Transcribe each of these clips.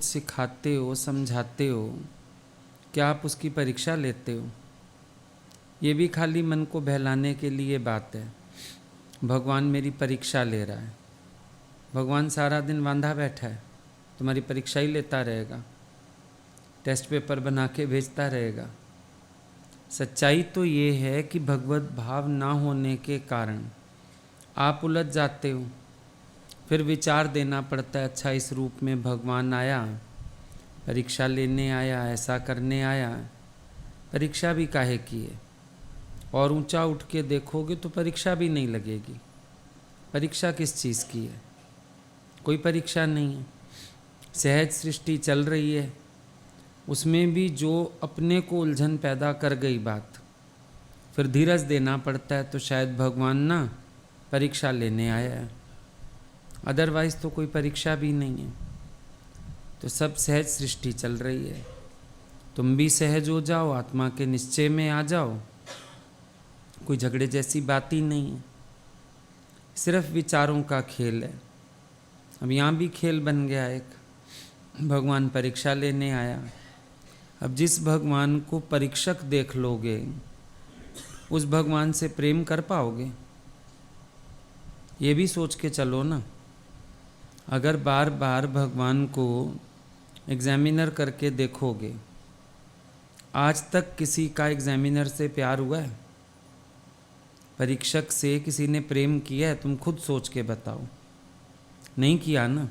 सिखाते हो, समझाते हो, क्या आप उसकी परीक्षा लेते हो? ये भी खाली मन को बहलाने के लिए बात है। भगवान मेरी परीक्षा ले रहा है। भगवान सारा दिन बांधा बैठा है, तुम्हारी परीक्षा ही लेता रहेगा, टेस्ट पेपर बना के भेजता रहेगा। सच्चाई तो ये है कि भगवत भाव ना होने के कारण आप उलझ जाते हो। फिर विचार देना पड़ता है, अच्छा इस रूप में भगवान आया, परीक्षा लेने आया, ऐसा करने आया। परीक्षा भी काहे की है? और ऊंचा उठ के देखोगे तो परीक्षा भी नहीं लगेगी। परीक्षा किस चीज़ की है? कोई परीक्षा नहीं है। सहज सृष्टि चल रही है, उसमें भी जो अपने को उलझन पैदा कर गई बात, फिर धीरज देना पड़ता है। तो शायद भगवान ना परीक्षा लेने आया है, अदरवाइज़ तो कोई परीक्षा भी नहीं है। तो सब सहज सृष्टि चल रही है। तुम भी सहज हो जाओ, आत्मा के निश्चय में आ जाओ। कोई झगड़े जैसी बात ही नहीं है, सिर्फ विचारों का खेल है। अब यहाँ भी खेल बन गया एक, भगवान परीक्षा लेने आया। अब जिस भगवान को परीक्षक देख लोगे, उस भगवान से प्रेम कर पाओगे? ये भी सोच के चलो ना। अगर बार बार भगवान को एग्जामिनर करके देखोगे, आज तक किसी का एग्जामिनर से प्यार हुआ है? परीक्षक से किसी ने प्रेम किया है? तुम खुद सोच के बताओ, नहीं किया ना।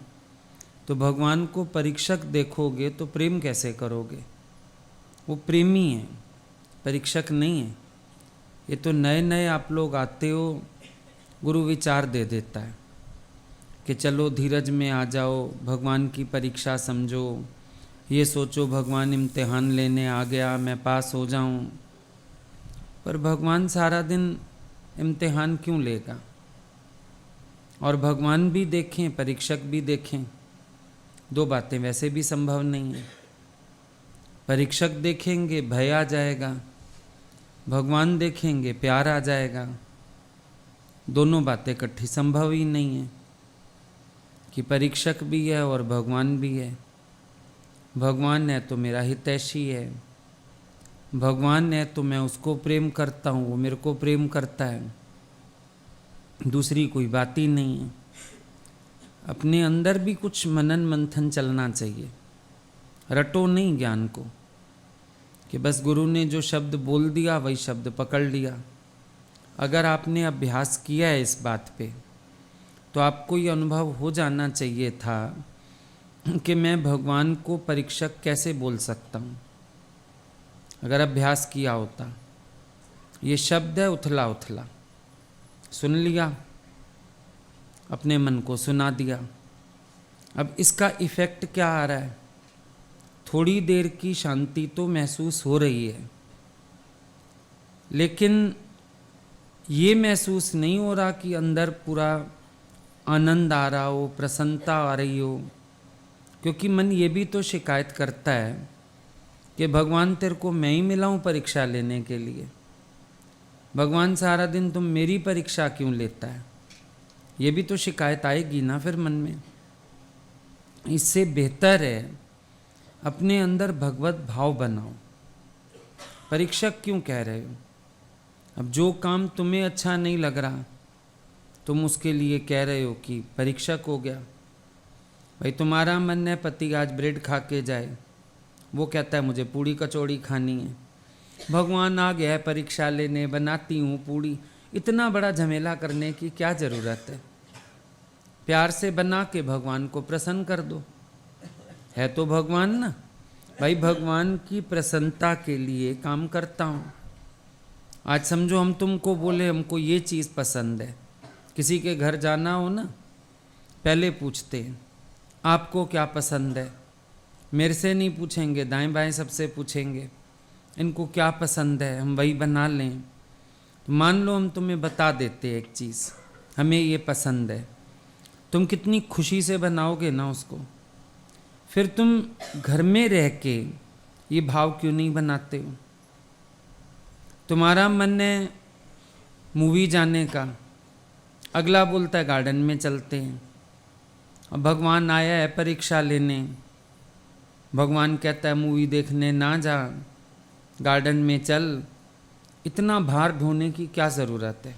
तो भगवान को परीक्षक देखोगे तो प्रेम कैसे करोगे? वो प्रेमी है, परीक्षक नहीं है। ये तो नए नए आप लोग आते हो, गुरु विचार दे देता है कि चलो धीरज में आ जाओ, भगवान की परीक्षा समझो, ये सोचो भगवान इम्तिहान लेने आ गया, मैं पास हो जाऊं। पर भगवान सारा दिन इम्तिहान क्यों लेगा? और भगवान भी देखें, परीक्षक भी देखें, दो बातें वैसे भी संभव नहीं है। परीक्षक देखेंगे भय आ जाएगा, भगवान देखेंगे प्यार आ जाएगा। दोनों बातें इकट्ठी संभव ही नहीं है कि परीक्षक भी है और भगवान भी है। भगवान है तो मेरा हितैषी है, भगवान है तो मैं उसको प्रेम करता हूँ, वो मेरे को प्रेम करता है। दूसरी कोई बात ही नहीं है। अपने अंदर भी कुछ मनन मंथन चलना चाहिए। रटो नहीं ज्ञान को कि बस गुरु ने जो शब्द बोल दिया वही शब्द पकड़ लिया। अगर आपने अभ्यास किया है इस बात पे, तो आपको ये अनुभव हो जाना चाहिए था कि मैं भगवान को परीक्षक कैसे बोल सकता हूँ। अगर अभ्यास किया होता, ये शब्द है उथला उथला, सुन लिया, अपने मन को सुना दिया। अब इसका इफ़ेक्ट क्या आ रहा है? थोड़ी देर की शांति तो महसूस हो रही है, लेकिन ये महसूस नहीं हो रहा कि अंदर पूरा आनंद आ रहा हो, प्रसन्नता आ रही हो। क्योंकि मन ये भी तो शिकायत करता है कि भगवान तेरे को मैं ही मिला हूँ परीक्षा लेने के लिए। भगवान सारा दिन तुम मेरी परीक्षा क्यों लेता है? ये भी तो शिकायत आएगी ना फिर मन में। इससे बेहतर है अपने अंदर भगवत भाव बनाओ। परीक्षक क्यों कह रहे हो? अब जो काम तुम्हें अच्छा नहीं लग रहा, तुम उसके लिए कह रहे हो कि परीक्षक हो गया। भाई तुम्हारा मन है पति आज ब्रेड खा के जाए, वो कहता है मुझे पूड़ी कचौड़ी खानी है। भगवान आ गया है परीक्षा लेने, बनाती हूँ पूड़ी। इतना बड़ा झमेला करने की क्या ज़रूरत है? प्यार से बना के भगवान को प्रसन्न कर दो। है तो भगवान ना। भाई भगवान की प्रसन्नता के लिए काम करता हूँ। आज समझो हम तुमको बोले हमको ये चीज़ पसंद है, किसी के घर जाना हो ना, पहले पूछते हैं आपको क्या पसंद है। मेरे से नहीं पूछेंगे, दाएं बाएं सबसे पूछेंगे इनको क्या पसंद है, हम वही बना लें। तो मान लो हम तुम्हें बता देते एक चीज़, हमें ये पसंद है, तुम कितनी खुशी से बनाओगे ना उसको। फिर तुम घर में रह के ये भाव क्यों नहीं बनाते हो? तुम्हारा मन है मूवी जाने का, अगला बोलता है गार्डन में चलते हैं। अब भगवान आया है परीक्षा लेने, भगवान कहता है मूवी देखने ना जा, गार्डन में चल, इतना भार ढोने की क्या ज़रूरत है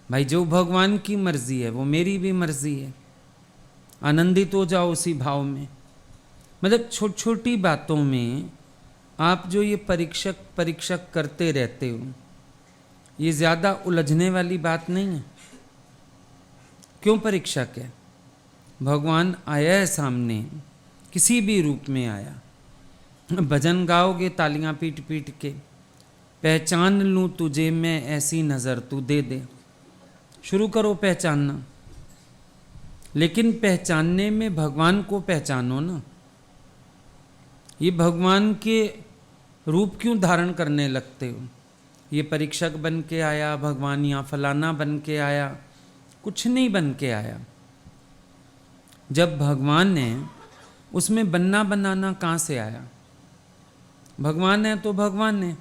भाई। जो भगवान की मर्जी है वो मेरी भी मर्जी है, आनंदित हो जाओ उसी भाव में। मतलब छोटी छोटी बातों में आप जो ये परीक्षक करते रहते हो, ये ज़्यादा उलझने वाली बात नहीं है। क्यों परीक्षक है? भगवान आया है सामने, किसी भी रूप में आया। भजन गाओगे तालियां पीट पीट के, पहचान लूँ तुझे मैं ऐसी नज़र तू दे दे, शुरू करो पहचानना। लेकिन पहचानने में भगवान को पहचानो ना। ये भगवान के रूप क्यों धारण करने लगते हो? ये परीक्षक बन के आया भगवान, या फलाना बन के आया, कुछ नहीं बन के आया। जब भगवान ने, उसमें बनना बनाना कहाँ से आया? भगवान है तो भगवान है,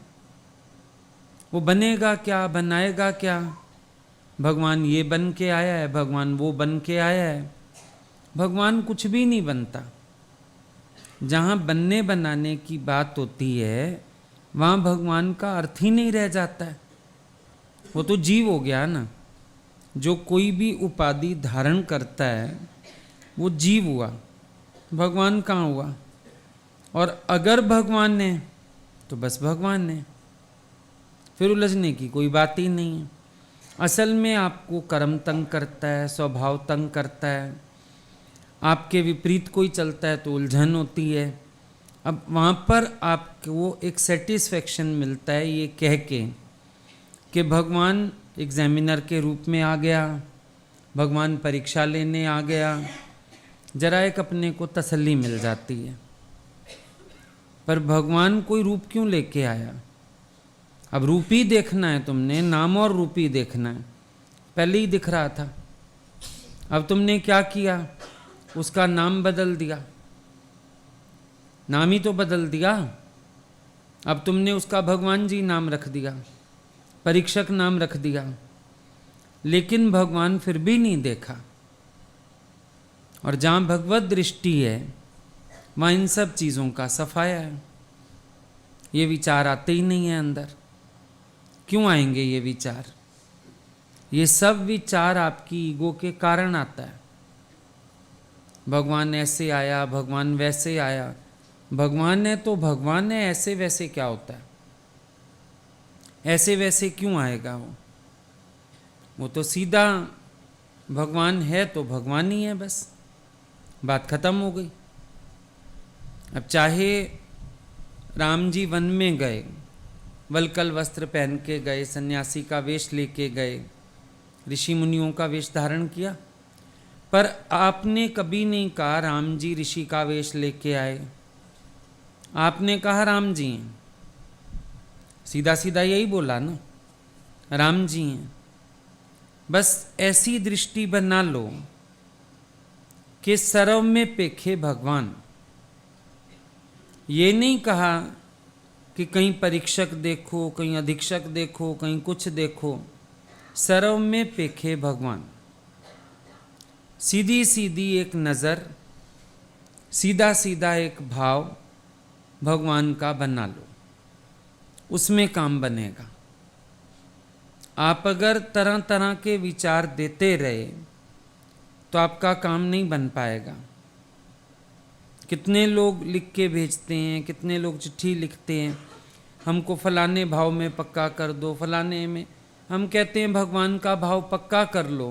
वो बनेगा क्या, बनाएगा क्या? भगवान ये बन के आया है, भगवान वो बन के आया है। भगवान कुछ भी नहीं बनता। जहाँ बनने बनाने की बात होती है वहाँ भगवान का अर्थ ही नहीं रह जाता है। वो तो जीव हो गया ना। जो कोई भी उपाधि धारण करता है वो जीव हुआ, भगवान कहाँ हुआ? और अगर भगवान ने तो बस भगवान ने, फिर उलझने की कोई बात ही नहीं है। असल में आपको कर्म तंग करता है, स्वभाव तंग करता है, आपके विपरीत कोई चलता है तो उलझन होती है। अब वहाँ पर आपको एक सेटिस्फेक्शन मिलता है ये कह के कि भगवान एग्जामिनर के रूप में आ गया, भगवान परीक्षा लेने आ गया, जरा एक अपने को तसल्ली मिल जाती है। पर भगवान कोई रूप क्यों लेके आया? अब रूप ही देखना है तुमने, नाम और रूप ही देखना है। पहले ही दिख रहा था, अब तुमने क्या किया? उसका नाम बदल दिया। नाम ही तो बदल दिया। अब तुमने उसका भगवान जी नाम रख दिया, परीक्षक नाम रख दिया, लेकिन भगवान फिर भी नहीं देखा। और जहाँ भगवत दृष्टि है वहाँ इन सब चीज़ों का सफाया है। ये विचार आते ही नहीं है अंदर। क्यों आएंगे ये विचार? ये सब विचार आपकी ईगो के कारण आता है। भगवान ऐसे आया, भगवान वैसे आया। भगवान है तो भगवान है, ऐसे वैसे क्या होता है? ऐसे वैसे क्यों आएगा वो तो सीधा भगवान है तो भगवान ही है, बस बात खत्म हो गई। अब चाहे राम जी वन में गए, वलकल वस्त्र पहन के गए, सन्यासी का वेश लेके गए, ऋषि मुनियों का वेश धारण किया, पर आपने कभी नहीं कहा राम जी ऋषि का वेश लेके आए। आपने कहा राम जी हैं, सीधा सीधा यही बोला ना, राम जी हैं। बस ऐसी दृष्टि बना लो कि सर्व में पेखे भगवान। ये नहीं कहा कि कहीं परीक्षक देखो, कहीं अधीक्षक देखो, कहीं कुछ देखो। सर्व में पेखे भगवान। सीधी सीधी एक नज़र, सीधा सीधा एक भाव भगवान का बना लो, उसमें काम बनेगा। आप अगर तरह तरह के विचार देते रहे तो आपका काम नहीं बन पाएगा। कितने लोग लिख के भेजते हैं, कितने लोग चिट्ठी लिखते हैं, हमको फलाने भाव में पक्का कर दो, फलाने में। हम कहते हैं भगवान का भाव पक्का कर लो,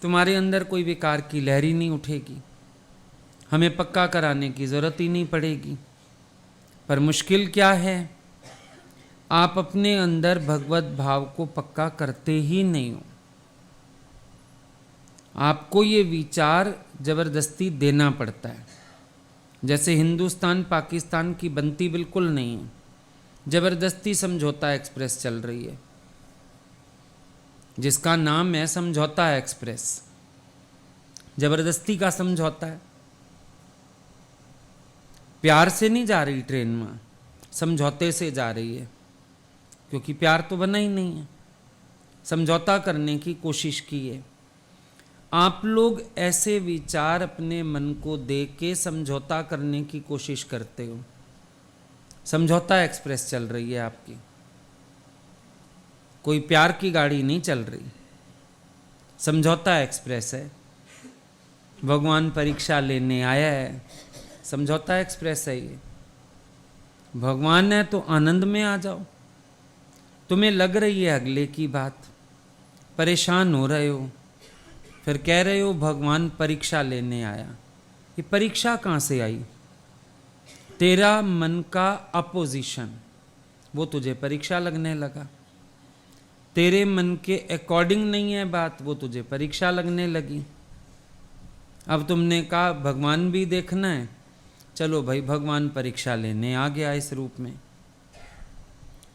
तुम्हारे अंदर कोई विकार की लहर ही नहीं उठेगी, हमें पक्का कराने की ज़रूरत ही नहीं पड़ेगी। पर मुश्किल क्या है? आप अपने अंदर भगवत भाव को पक्का करते ही नहीं हो। आपको ये विचार जबरदस्ती देना पड़ता है। जैसे हिंदुस्तान पाकिस्तान की बनती बिल्कुल नहीं है, जबरदस्ती समझौता एक्सप्रेस चल रही है, जिसका नाम है समझौता एक्सप्रेस। जबरदस्ती का समझौता है। प्यार से नहीं जा रही ट्रेन में, समझौते से जा रही है, क्योंकि प्यार तो बना ही नहीं है। समझौता करने की कोशिश की है। आप लोग ऐसे विचार अपने मन को दे के समझौता करने की कोशिश करते हो। समझौता एक्सप्रेस चल रही है आपकी, कोई प्यार की गाड़ी नहीं चल रही, समझौता एक्सप्रेस है। भगवान परीक्षा लेने आया है, समझौता एक्सप्रेस है ये। भगवान है तो आनंद में आ जाओ। तुम्हें लग रही है अगले की बात, परेशान हो रहे हो, फिर कह रहे हो भगवान परीक्षा लेने आया। ये परीक्षा कहाँ से आई? तेरा मन का अपोजिशन, वो तुझे परीक्षा लगने लगा। तेरे मन के अकॉर्डिंग नहीं है बात, वो तुझे परीक्षा लगने लगी। अब तुमने कहा भगवान भी देखना है, चलो भाई भगवान परीक्षा लेने आ गया इस रूप में।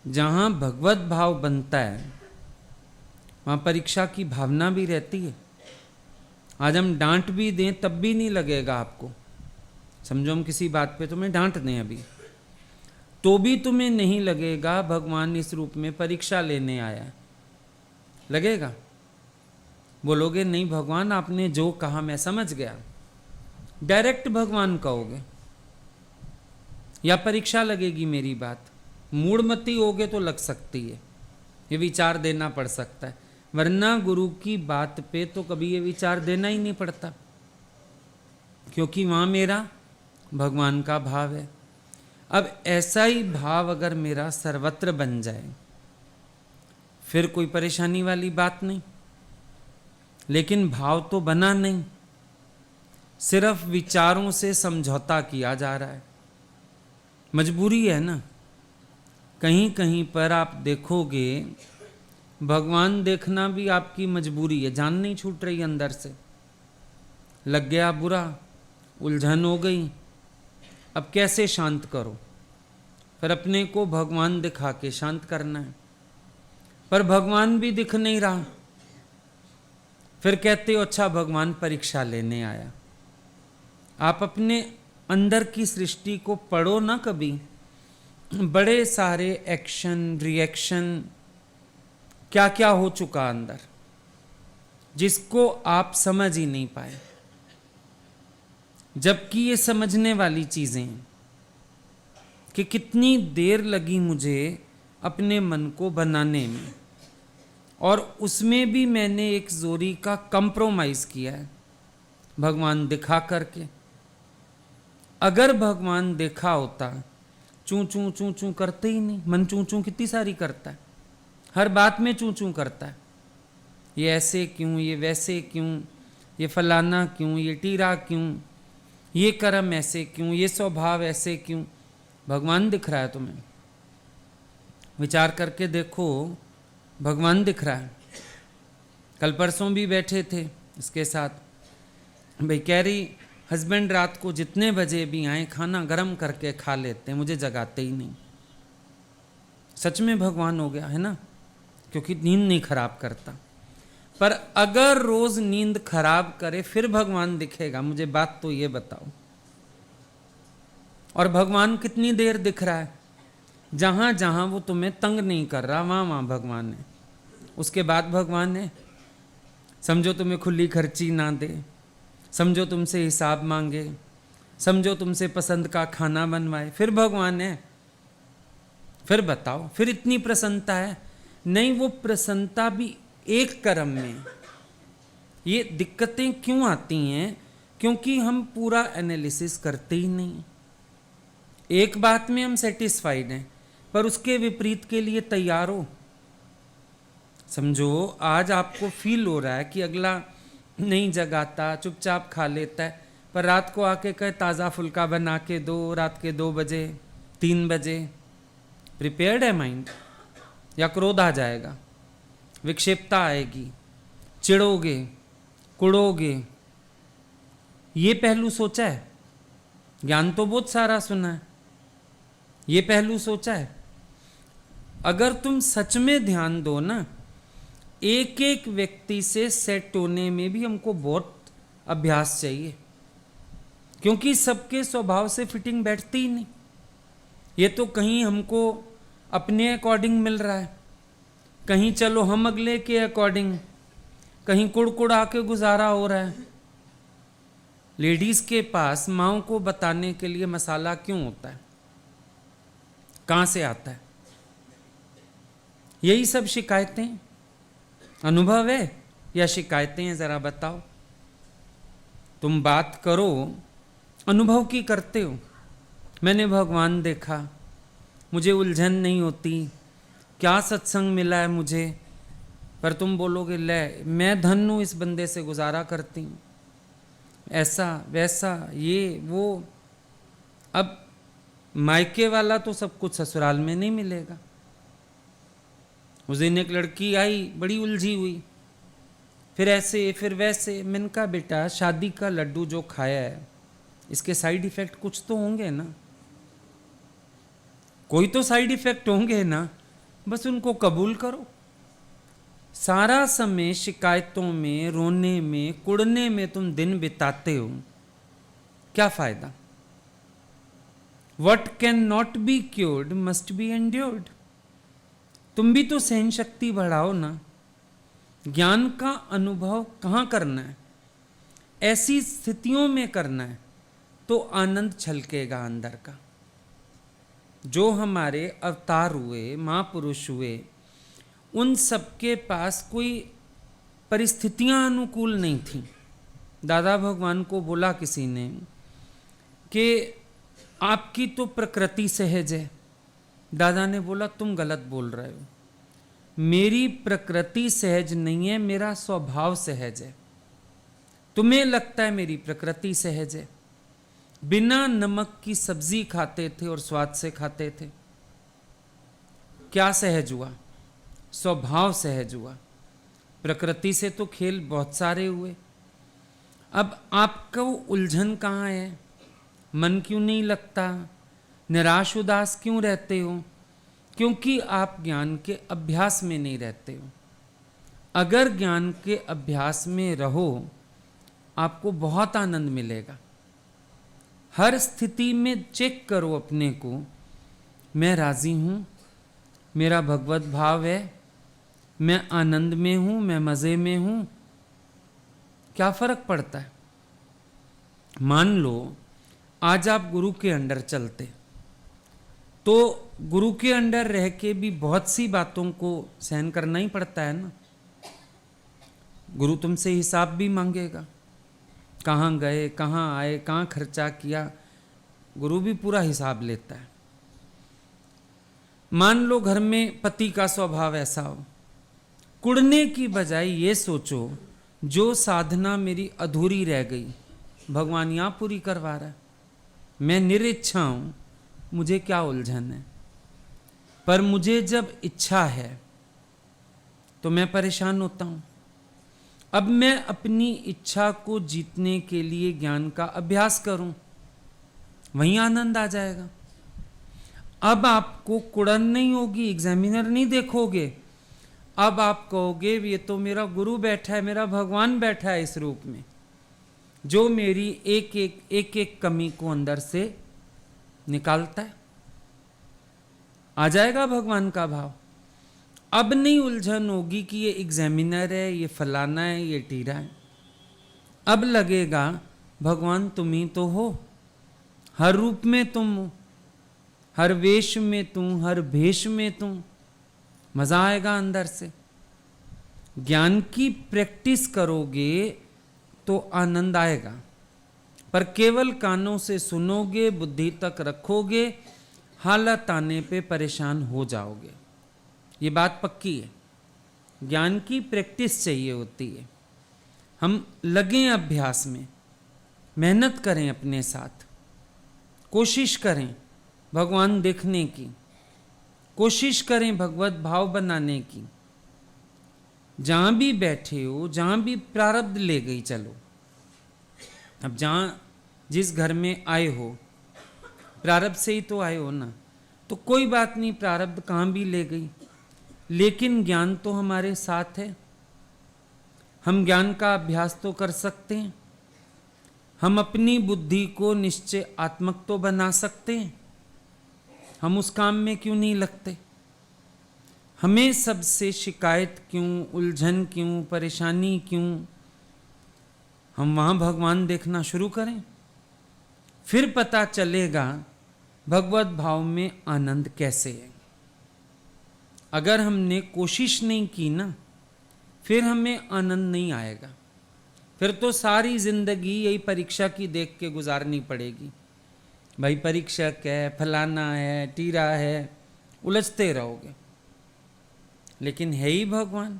जहाँ भगवत भाव बनता है वहाँ परीक्षा की भावना भी रहती है। आज हम डांट भी दें तब भी नहीं लगेगा आपको। समझो हम किसी बात पे तुम्हें डांट दें अभी, तो भी तुम्हें नहीं लगेगा भगवान इस रूप में परीक्षा लेने आया। लगेगा? बोलोगे नहीं भगवान आपने जो कहा मैं समझ गया, डायरेक्ट भगवान कहोगे, या परीक्षा लगेगी मेरी बात। मूढ़मती होगे तो लग सकती है, ये विचार देना पड़ सकता है, वरना गुरु की बात पे तो कभी ये विचार देना ही नहीं पड़ता, क्योंकि वहाँ मेरा भगवान का भाव है। अब ऐसा ही भाव अगर मेरा सर्वत्र बन जाए फिर कोई परेशानी वाली बात नहीं। लेकिन भाव तो बना नहीं, सिर्फ विचारों से समझौता किया जा रहा है। मजबूरी है ना। कहीं कहीं पर आप देखोगे भगवान देखना भी आपकी मजबूरी है, जान नहीं छूट रही अंदर से, लग गया बुरा, उलझन हो गई, अब कैसे शांत करो? फिर अपने को भगवान दिखा के शांत करना है, पर भगवान भी दिख नहीं रहा। फिर कहते हो अच्छा भगवान परीक्षा लेने आया। आप अपने अंदर की सृष्टि को पढ़ो ना कभी, बड़े सारे एक्शन रिएक्शन क्या क्या हो चुका अंदर, जिसको आप समझ ही नहीं पाए, जबकि ये समझने वाली चीजें हैं कि कितनी देर लगी मुझे अपने मन को बनाने में, और उसमें भी मैंने एक जोरी का कंप्रोमाइज किया है भगवान दिखा करके। अगर भगवान देखा होता, चूं चूं चूं चूं करते ही नहीं। मन चूं चूं कितनी सारी करता है, हर बात में चूं चूं करता है। ये ऐसे क्यों, ये वैसे क्यों, ये फलाना क्यों, ये टीरा क्यों, ये कर्म ऐसे क्यों, ये स्वभाव ऐसे क्यों। भगवान दिख रहा है तुम्हें, विचार करके देखो, भगवान दिख रहा है। कल परसों भी बैठे थे इसके साथ, भाई कह रही हस्बैंड रात को जितने बजे भी आए खाना गरम करके खा लेते हैं, मुझे जगाते ही नहीं। सच में भगवान हो गया है ना, क्योंकि नींद नहीं खराब करता। पर अगर रोज नींद खराब करे फिर भगवान दिखेगा? मुझे बात तो ये बताओ। और भगवान कितनी देर दिख रहा है? जहां जहां वो तुम्हें तंग नहीं कर रहा वहां वहां भगवान है। उसके बाद भगवान है। समझो तुम्हें खुली खर्ची ना दे, समझो तुमसे हिसाब मांगे, समझो तुमसे पसंद का खाना बनवाए, फिर भगवान है। फिर बताओ, फिर इतनी प्रसन्नता है? नहीं, वो प्रसन्नता भी एक कर्म में। ये दिक्कतें क्यों आती हैं? क्योंकि हम पूरा एनालिसिस करते ही नहीं। एक बात में हम सेटिस्फाइड हैं, पर उसके विपरीत के लिए तैयार हो। समझो आज आपको फील हो रहा है कि अगला नहीं जगाता, चुपचाप खा लेता है, पर रात को आके कहे ताज़ा फुल्का बना के दो, रात के 2 बजे 3 बजे। प्रिपेयर्ड है माइंड? या क्रोध आ जाएगा, विक्षेपता आएगी, चिढ़ोगे, कुड़ोगे? ये पहलू सोचा है? ज्ञान तो बहुत सारा सुना है, ये पहलू सोचा है? अगर तुम सच में ध्यान दो ना, एक एक व्यक्ति से सेट होने में भी हमको बहुत अभ्यास चाहिए, क्योंकि सबके स्वभाव से फिटिंग बैठती ही नहीं। ये तो कहीं हमको अपने अकॉर्डिंग मिल रहा है, कहीं चलो हम अगले के अकॉर्डिंग, कहीं कुड़कुड़ा के गुजारा हो रहा है। लेडीज के पास माओ को बताने के लिए मसाला क्यों होता है, कहां से आता है? यही सब शिकायतें, अनुभव है या शिकायतें हैं? जरा बताओ। तुम बात करो, अनुभव की करते हो। मैंने भगवान देखा, मुझे उलझन नहीं होती, क्या सत्संग मिला है मुझे। पर तुम बोलोगे ले मैं धन हूं, इस बंदे से गुजारा करती हूं, ऐसा वैसा ये वो। अब मायके वाला तो सब कुछ ससुराल में नहीं मिलेगा। उस दिन एक लड़की आई बड़ी उलझी हुई, फिर ऐसे फिर वैसे। मैंने कहा बेटा शादी का लड्डू जो खाया है इसके साइड इफेक्ट कुछ तो होंगे ना, कोई तो साइड इफेक्ट होंगे ना, बस उनको कबूल करो। सारा समय शिकायतों में, रोने में, कुड़ने में तुम दिन बिताते हो, क्या फायदा? What can not be cured must be endured. तुम भी तो सहन शक्ति बढ़ाओ ना। ज्ञान का अनुभव कहाँ करना है? ऐसी स्थितियों में करना है तो आनंद छलकेगा अंदर का। जो हमारे अवतार हुए, महापुरुष हुए, उन सबके पास कोई परिस्थितियां अनुकूल नहीं थी। दादा भगवान को बोला किसी ने कि आपकी तो प्रकृति सहज है। दादा ने बोला तुम गलत बोल रहे हो, मेरी प्रकृति सहज नहीं है, मेरा स्वभाव सहज है। तुम्हें लगता है मेरी प्रकृति सहज है। बिना नमक की सब्जी खाते थे और स्वाद से खाते थे। क्या सहज हुआ? स्वभाव सहज हुआ। प्रकृति से तो खेल बहुत सारे हुए। अब आपको उलझन कहाँ है? मन क्यों नहीं लगता? निराश उदास क्यों रहते हो? क्योंकि आप ज्ञान के अभ्यास में नहीं रहते हो। अगर ज्ञान के अभ्यास में रहो आपको बहुत आनंद मिलेगा। हर स्थिति में चेक करो अपने को, मैं राजी हूँ, मेरा भगवत भाव है, मैं आनंद में हूँ, मैं मज़े में हूँ। क्या फर्क पड़ता है? मान लो आज आप गुरु के अंडर चलते तो गुरु के अंडर रह के भी बहुत सी बातों को सहन करना ही पड़ता है ना। गुरु तुमसे हिसाब भी मांगेगा, कहाँ गए, कहाँ आए, कहाँ खर्चा किया, गुरु भी पूरा हिसाब लेता है। मान लो घर में पति का स्वभाव ऐसा हो, कुड़ने की बजाय ये सोचो जो साधना मेरी अधूरी रह गई भगवान यहाँ पूरी करवा रहा है। मैं निरिच्छा हूँ, मुझे क्या उलझन है, पर मुझे जब इच्छा है तो मैं परेशान होता हूँ। अब मैं अपनी इच्छा को जीतने के लिए ज्ञान का अभ्यास करूं, वहीं आनंद आ जाएगा। अब आपको कुड़न नहीं होगी, एग्जामिनर नहीं देखोगे। अब आप कहोगे ये तो मेरा गुरु बैठा है, मेरा भगवान बैठा है इस रूप में, जो मेरी एक एक कमी को अंदर से निकालता है। आ जाएगा भगवान का भाव। अब नहीं उलझन होगी कि ये एग्जामिनर है, ये फलाना है, ये टीरा है। अब लगेगा भगवान तुम ही तो हो, हर रूप में तुम हो, हर वेश में तुम, हर भेष में तुम। मजा आएगा अंदर से। ज्ञान की प्रैक्टिस करोगे तो आनंद आएगा, पर केवल कानों से सुनोगे, बुद्धि तक रखोगे, हालत आने पे परेशान हो जाओगे। ये बात पक्की है। ज्ञान की प्रैक्टिस चाहिए होती है। हम लगें अभ्यास में, मेहनत करें, अपने साथ कोशिश करें भगवान देखने की, कोशिश करें भगवत भाव बनाने की। जहाँ भी बैठे हो, जहाँ भी प्रारब्ध ले गई, चलो अब जहाँ जिस घर में आए हो प्रारब्ध से ही तो आए हो ना, तो कोई बात नहीं, प्रारब्ध कहाँ भी ले गई, लेकिन ज्ञान तो हमारे साथ है। हम ज्ञान का अभ्यास तो कर सकते हैं। हम अपनी बुद्धि को निश्चय आत्मक तो बना सकते हैं। हम उस काम में क्यों नहीं लगते? हमें सबसे शिकायत क्यों, उलझन क्यों, परेशानी क्यों? हम वहाँ भगवान देखना शुरू करें, फिर पता चलेगा भगवत भाव में आनंद कैसे है। अगर हमने कोशिश नहीं की ना, फिर हमें आनंद नहीं आएगा। फिर तो सारी जिंदगी यही परीक्षा की देख के गुजारनी पड़ेगी। भाई परीक्षक है, फलाना है, टीरा है, उलझते रहोगे। लेकिन है ही भगवान।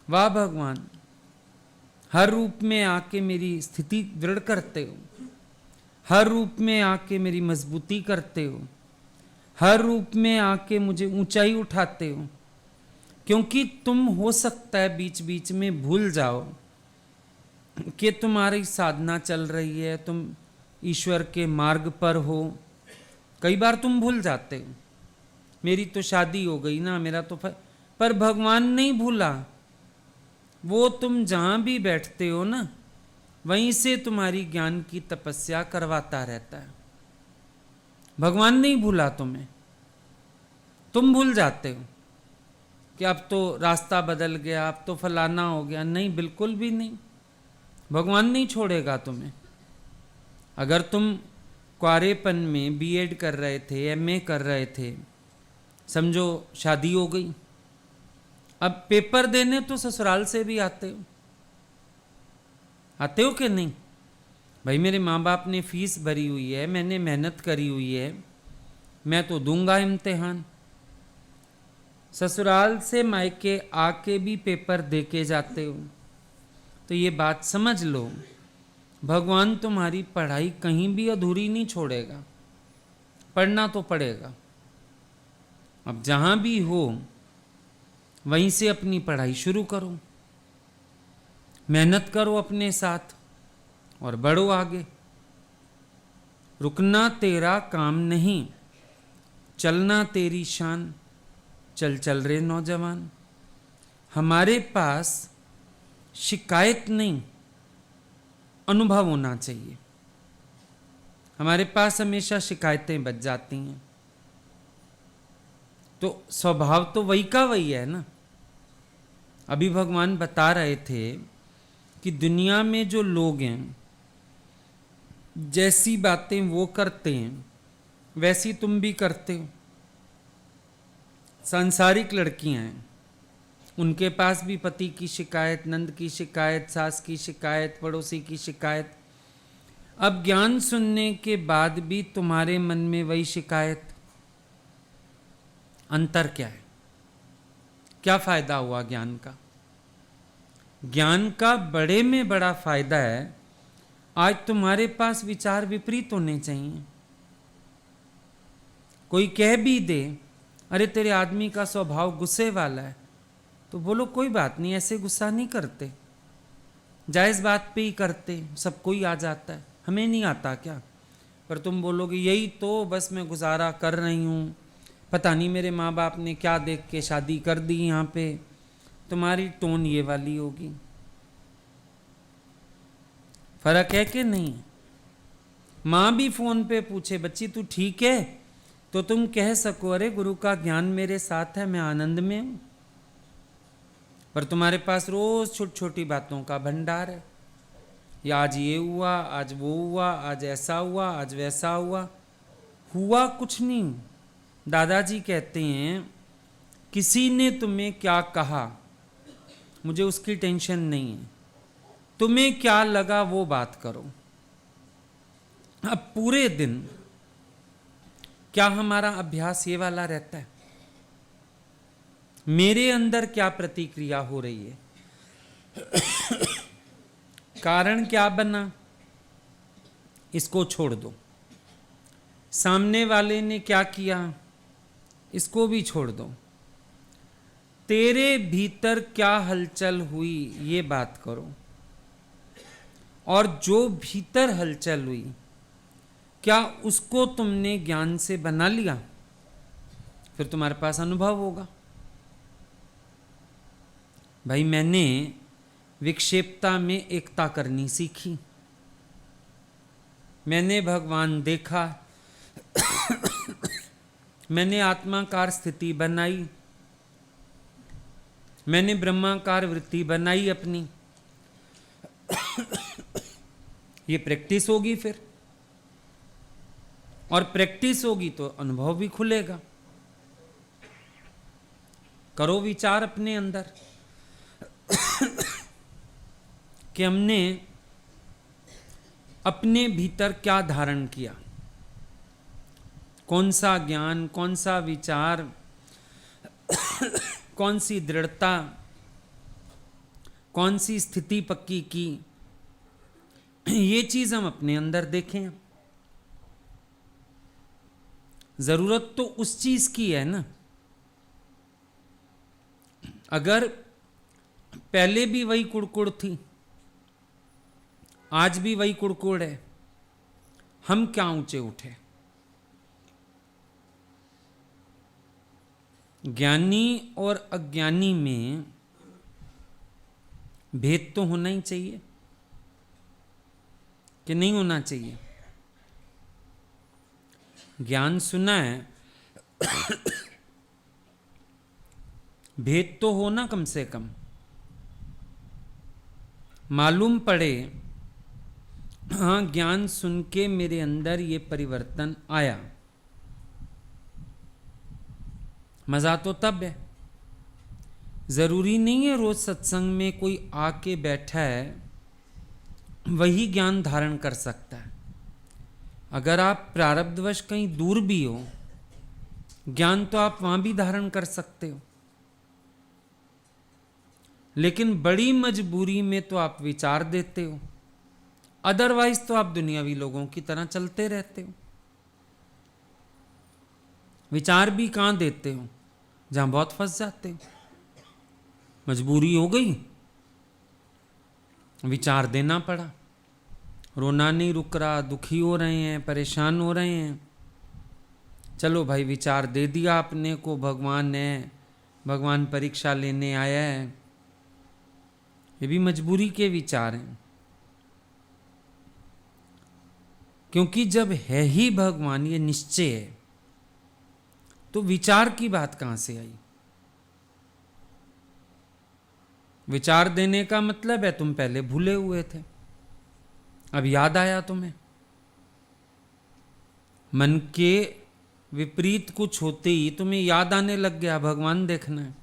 वाह भगवान, हर रूप में आके मेरी स्थिति दृढ़ करते हो, हर रूप में आके मेरी मजबूती करते हो, हर रूप में आके मुझे ऊंचाई उठाते हो। क्योंकि तुम हो सकता है बीच बीच में भूल जाओ कि तुम्हारी साधना चल रही है, तुम ईश्वर के मार्ग पर हो। कई बार तुम भूल जाते हो, मेरी तो शादी हो गई ना, मेरा तो पर भगवान नहीं भूला। वो तुम जहां भी बैठते हो ना, वहीं से तुम्हारी ज्ञान की तपस्या करवाता रहता है। भगवान नहीं भूला तुम्हें। तुम भूल जाते हो कि अब तो रास्ता बदल गया, अब तो फलाना हो गया। नहीं, बिल्कुल भी नहीं। भगवान नहीं छोड़ेगा तुम्हें। अगर तुम कुआरेपन में बीएड कर रहे थे, एमए कर रहे थे, समझो शादी हो गई, अब पेपर देने तो ससुराल से भी आते हो। आते हो कि नहीं? भाई मेरे माँ बाप ने फीस भरी हुई है, मैंने मेहनत करी हुई है, मैं तो दूंगा इम्तिहान। ससुराल से मायके आके भी पेपर दे के जाते हो। तो ये बात समझ लो, भगवान तुम्हारी पढ़ाई कहीं भी अधूरी नहीं छोड़ेगा। पढ़ना तो पड़ेगा। अब जहां भी हो वहीं से अपनी पढ़ाई शुरू करो, मेहनत करो अपने साथ और बढ़ो आगे। रुकना तेरा काम नहीं, चलना तेरी शान। चल चल रे नौजवान। हमारे पास शिकायत नहीं, अनुभव होना चाहिए। हमारे पास हमेशा शिकायतें बच जाती हैं। तो स्वभाव तो वही का वही है ना। अभी भगवान बता रहे थे कि दुनिया में जो लोग हैं, जैसी बातें वो करते हैं वैसी तुम भी करते हो। सांसारिक लड़कियां हैं, उनके पास भी पति की शिकायत, नंद की शिकायत, सास की शिकायत, पड़ोसी की शिकायत। अब ज्ञान सुनने के बाद भी तुम्हारे मन में वही शिकायत। अंतर क्या है? क्या फायदा हुआ ज्ञान का? ज्ञान का बड़े में बड़ा फायदा है, आज तुम्हारे पास विचार विपरीत होने चाहिए। कोई कह भी दे, अरे तेरे आदमी का स्वभाव गुस्से वाला है, तो बोलो कोई बात नहीं, ऐसे गुस्सा नहीं करते, जायज़ बात पे ही करते, सबको ही आ जाता है, हमें नहीं आता क्या? पर तुम बोलोगे यही तो बस मैं गुजारा कर रही हूँ, पता नहीं मेरे माँ बाप ने क्या देख के शादी कर दी यहाँ पे। तुम्हारी टोन ये वाली होगी। फर्क है कि नहीं? माँ भी फोन पे पूछे बच्ची तू ठीक है, तो तुम कह सको अरे गुरु का ज्ञान मेरे साथ है, मैं आनंद में हूं। पर तुम्हारे पास रोज छोटी छोटी बातों का भंडार है। या आज ये हुआ, आज वो हुआ, आज ऐसा हुआ, आज वैसा हुआ। हुआ कुछ नहीं। दादाजी कहते हैं किसी ने तुम्हें क्या कहा मुझे उसकी टेंशन नहीं है, तुम्हें क्या लगा वो बात करो। अब पूरे दिन क्या हमारा अभ्यास ये वाला रहता है? मेरे अंदर क्या प्रतिक्रिया हो रही है? कारण क्या बना, इसको छोड़ दो। सामने वाले ने क्या किया, इसको भी छोड़ दो। तेरे भीतर क्या हलचल हुई ये बात करो। और जो भीतर हलचल हुई, क्या उसको तुमने ज्ञान से बना लिया? फिर तुम्हारे पास अनुभव होगा। भाई मैंने विक्षेपता में एकता करनी सीखी। मैंने भगवान देखा, मैंने आत्माकार स्थिति बनाई, मैंने ब्रह्माकार वृत्ति बनाई अपनी, ये प्रैक्टिस होगी फिर, और प्रैक्टिस होगी तो अनुभव भी खुलेगा। करो विचार अपने अंदर कि हमने अपने भीतर क्या धारण किया, कौन सा ज्ञान, कौन सा विचार, कौन सी दृढ़ता, कौन सी स्थिति पक्की की, ये चीज हम अपने अंदर देखें। जरूरत तो उस चीज की है ना। अगर पहले भी वही कुड़कुड़ थी, आज भी वही कुड़कुड़ है, हम क्या ऊंचे उठे। ज्ञानी और अज्ञानी में भेद तो होना ही चाहिए कि नहीं होना चाहिए। ज्ञान सुना है, भेद तो हो ना, कम से कम मालूम पड़े, हाँ ज्ञान सुन के मेरे अंदर ये परिवर्तन आया। मजा तो तब है। जरूरी नहीं है रोज सत्संग में कोई आके बैठा है वही ज्ञान धारण कर सकता है। अगर आप प्रारब्धवश कहीं दूर भी हो, ज्ञान तो आप वहां भी धारण कर सकते हो, लेकिन बड़ी मजबूरी में तो आप विचार देते हो, अदरवाइज तो आप दुनियावी लोगों की तरह चलते रहते हो। विचार भी कहां देते हो, जहां बहुत फंस जाते हो। मजबूरी हो गई, विचार देना पड़ा। रोना नहीं रुक रहा, दुखी हो रहे हैं, परेशान हो रहे हैं, चलो भाई विचार दे दिया आपने को, भगवान है, भगवान परीक्षा लेने आया है। ये भी मजबूरी के विचार हैं, क्योंकि जब है ही भगवान, ये निश्चय है, तो विचार की बात कहां से आई। विचार देने का मतलब है तुम पहले भूले हुए थे, अब याद आया तुम्हें। मन के विपरीत कुछ होते ही तुम्हें याद आने लग गया भगवान देखना है,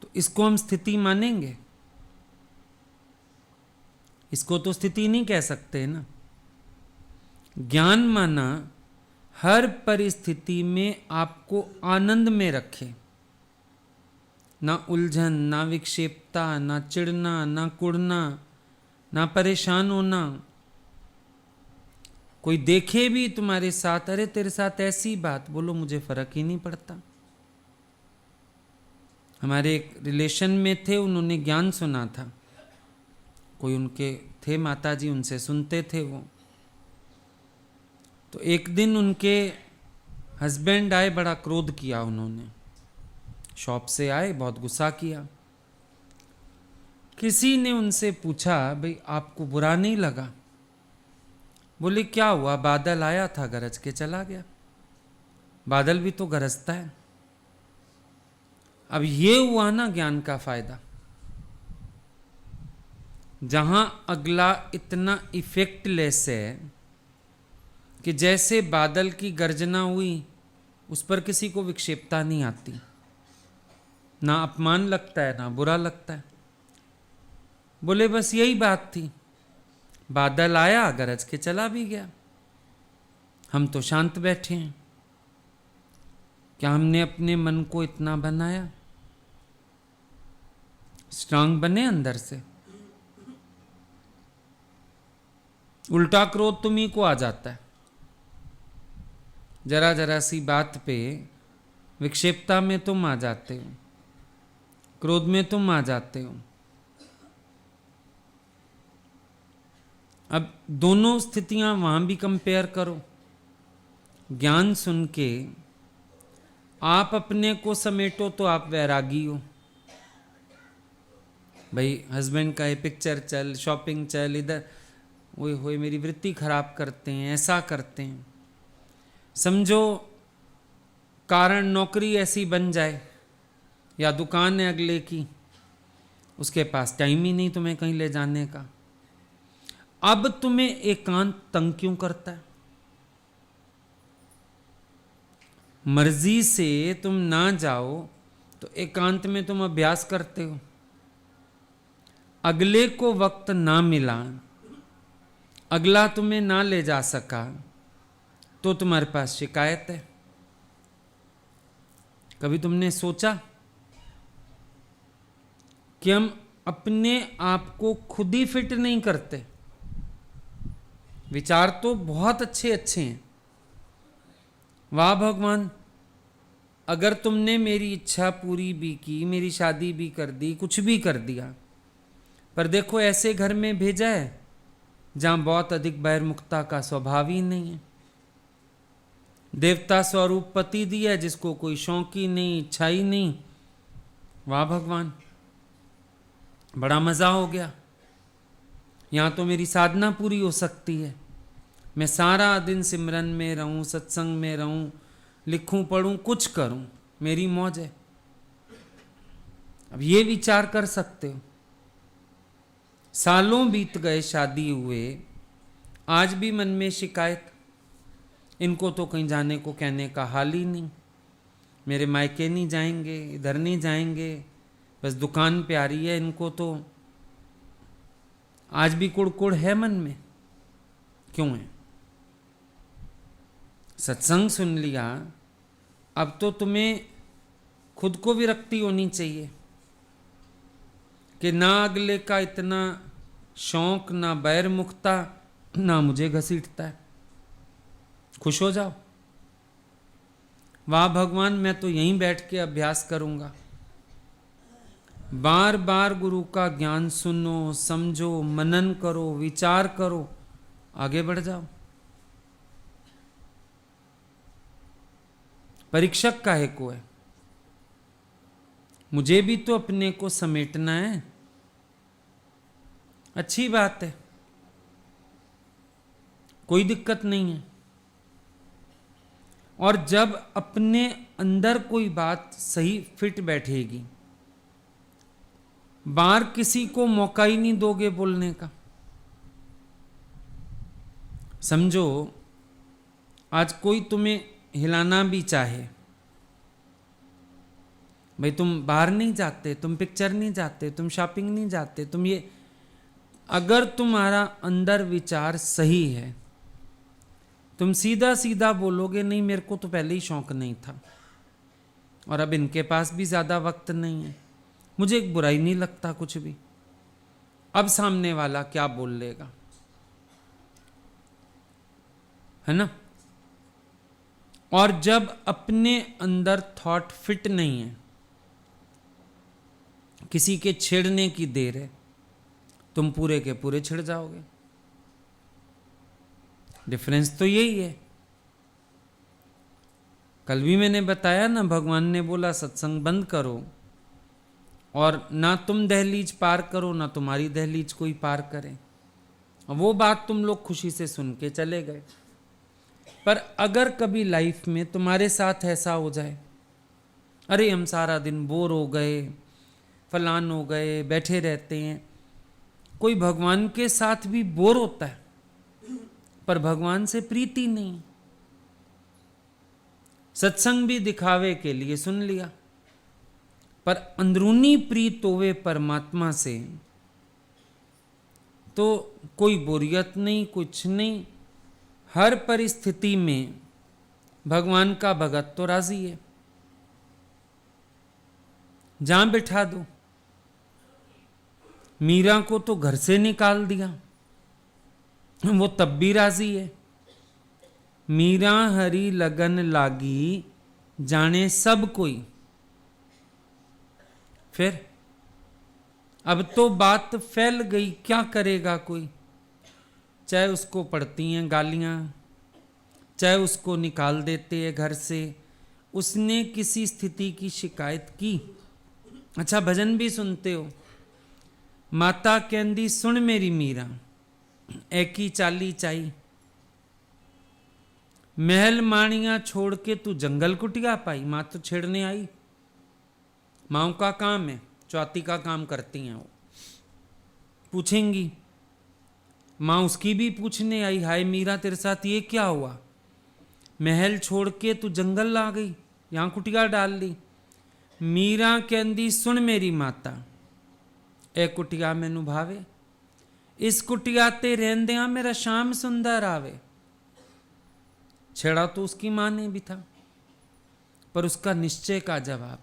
तो इसको हम स्थिति मानेंगे? इसको तो स्थिति नहीं कह सकते ना। ज्ञान माना हर परिस्थिति में आपको आनंद में रखे, ना उलझन, ना विक्षेपता, ना चिढ़ना, ना कुड़ना, ना परेशान होना। कोई देखे भी तुम्हारे साथ, अरे तेरे साथ ऐसी बात, बोलो मुझे फर्क ही नहीं पड़ता। हमारे एक रिलेशन में थे, उन्होंने ज्ञान सुना था, कोई उनके थे माता जी, उनसे सुनते थे वो। तो एक दिन उनके हस्बैंड आए, बड़ा क्रोध किया उन्होंने, शॉप से आए, बहुत गुस्सा किया। किसी ने उनसे पूछा, भाई आपको बुरा नहीं लगा? बोले क्या हुआ, बादल आया था, गरज के चला गया। बादल भी तो गरजता है। अब ये हुआ ना ज्ञान का फायदा, जहां अगला इतना इफेक्टलेस है कि जैसे बादल की गर्जना हुई, उस पर किसी को विक्षेपता नहीं आती, ना अपमान लगता है, ना बुरा लगता है। बोले बस यही बात थी, बादल आया, गरज के चला भी गया, हम तो शांत बैठे हैं। क्या हमने अपने मन को इतना बनाया? स्ट्रांग बने अंदर से। उल्टा क्रोध तुम्ही को आ जाता है, जरा जरा सी बात पे विक्षेपता में तुम आ जाते हो, क्रोध में तुम आ जाते हो। अब दोनों स्थितियां वहां भी कंपेयर करो। ज्ञान सुन के आप अपने को समेटो तो आप वैरागी हो। भाई हस्बैंड का ये पिक्चर चल, शॉपिंग चल, इधर ओए होए मेरी वृत्ति खराब करते हैं, ऐसा करते हैं। समझो कारण नौकरी ऐसी बन जाए या दुकान है अगले की, उसके पास टाइम ही नहीं तुम्हें कहीं ले जाने का। अब तुम्हें एकांत तंग क्यों करता है? मर्जी से तुम ना जाओ तो एकांत में तुम अभ्यास करते हो। अगले को वक्त ना मिला, अगला तुम्हें ना ले जा सका, तो तुम्हारे पास शिकायत है। कभी तुमने सोचा कि हम अपने आप को खुद ही फिट नहीं करते? विचार तो बहुत अच्छे अच्छे हैं। वाह भगवान, अगर तुमने मेरी इच्छा पूरी भी की, मेरी शादी भी कर दी, कुछ भी कर दिया, पर देखो ऐसे घर में भेजा है जहां बहुत अधिक बहिर्मुखता का स्वभाव ही नहीं है। देवता स्वरूप पति दिया है जिसको कोई शौक ही नहीं, इच्छा ही नहीं। वाह भगवान, बड़ा मजा हो गया। यहां तो मेरी साधना पूरी हो सकती है। मैं सारा दिन सिमरन में रहूं, सत्संग में रहूं, लिखूं पढ़ूं, कुछ करूं, मेरी मौज है। अब ये विचार कर सकते हो। सालों बीत गए शादी हुए, आज भी मन में शिकायत, इनको तो कहीं जाने को कहने का हाल ही नहीं, मेरे मायके नहीं जाएंगे, इधर नहीं जाएंगे, बस दुकान पे आ रही है इनको तो। आज भी कुड़कुड़ है मन में, क्यों है? सत्संग सुन लिया, अब तो तुम्हें खुद को विरक्ति होनी चाहिए कि ना अगले का इतना शौक, ना बहिर्मुखता, ना मुझे घसीटता है। खुश हो जाओ। वाह भगवान, मैं तो यहीं बैठ के अभ्यास करूंगा। बार बार गुरु का ज्ञान सुनो, समझो, मनन करो, विचार करो, आगे बढ़ जाओ। परीक्षक काहे को है? मुझे भी तो अपने को समेटना है। अच्छी बात है, कोई दिक्कत नहीं है। और जब अपने अंदर कोई बात सही फिट बैठेगी, बाहर किसी को मौका ही नहीं दोगे बोलने का। समझो, आज कोई तुम्हें हिलाना भी चाहे, भाई तुम बाहर नहीं जाते, तुम पिक्चर नहीं जाते, तुम शॉपिंग नहीं जाते, तुम ये, अगर तुम्हारा अंदर विचार सही है, तुम सीधा सीधा बोलोगे नहीं मेरे को तो पहले ही शौक नहीं था और अब इनके पास भी ज्यादा वक्त नहीं है, मुझे एक बुराई नहीं लगता कुछ भी, अब सामने वाला क्या बोल लेगा, है ना? और जब अपने अंदर थॉट फिट नहीं है, किसी के छेड़ने की देर है, तुम पूरे के पूरे छिड़ जाओगे। डिफरेंस तो यही है। कल भी मैंने बताया ना, भगवान ने बोला सत्संग बंद करो और ना तुम दहलीज पार करो ना तुम्हारी दहलीज कोई पार करे। वो बात तुम लोग खुशी से सुन के चले गए। पर अगर कभी लाइफ में तुम्हारे साथ ऐसा हो जाए, अरे हम सारा दिन बोर हो गए, फलान हो गए, बैठे रहते हैं, कोई भगवान के साथ भी बोर होता है पर भगवान से प्रीति नहीं, सत्संग भी दिखावे के लिए सुन लिया, पर अंदरूनी प्रीत होवे परमात्मा से तो कोई बोरियत नहीं, कुछ नहीं, हर परिस्थिति में भगवान का भगत तो राजी है। जहां बिठा दो। मीरा को तो घर से निकाल दिया, वो तब भी राजी है। मीरा हरी लगन लागी जाने सब कोई। फिर अब तो बात फैल गई, क्या करेगा कोई? चाहे उसको पड़ती हैं गालियां, चाहे उसको निकाल देते हैं घर से। उसने किसी स्थिति की शिकायत की। अच्छा, भजन भी सुनते हो, माता कहंदी सुन मेरी मीरा एकी चाली चाई, महल माणिया छोड़ के तू जंगल कुटिया पाई। माँ तो छेड़ने आई, माँओं का काम है, चौथी का काम करती हैं वो। पूछेंगी, माँ उसकी भी पूछने आई, हाय मीरा तेरे साथ ये क्या हुआ, महल छोड़ के तू जंगल आ गई, यहाँ कुटिया डाल ली। मीरा कहंदी, सुन मेरी माता, ए कुटिया मैनू भावे, इस कुटिया ते रहंदिया मेरा श्याम सुंदर आवे। छेड़ा तो उसकी मां ने भी था, पर उसका निश्चय का जवाब।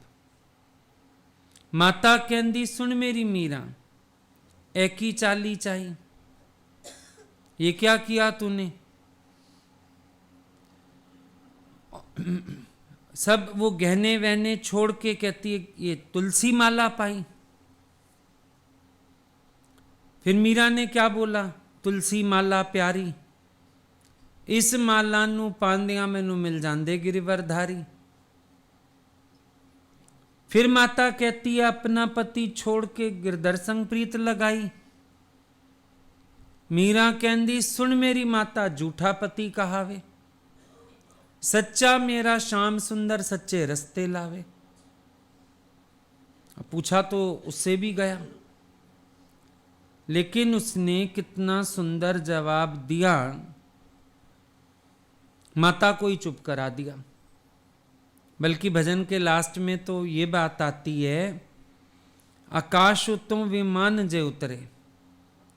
माता कहंदी, सुन मेरी मीरा, एक ही चाली चाहिए, ये क्या किया तूने। सब वो गहने वहने छोड़ के कहती है, ये तुलसी माला पाई। फिर मीरा ने क्या बोला, तुलसी माला प्यारी, इस माला नू पांदिया मैनू मिल जांदे गिरवरधारी। फिर माता कहती है, अपना पति छोड़ के गिरधर संग प्रीत लगाई। मीरा कहंदी, सुन मेरी माता, झूठा पति कहावे, सच्चा मेरा श्याम सुंदर सच्चे रस्ते लावे। पूछा तो उससे भी गया, लेकिन उसने कितना सुंदर जवाब दिया, माता को ही चुप करा दिया। बल्कि भजन के लास्ट में तो ये बात आती है, आकाश उत्तम विमान जे उतरे,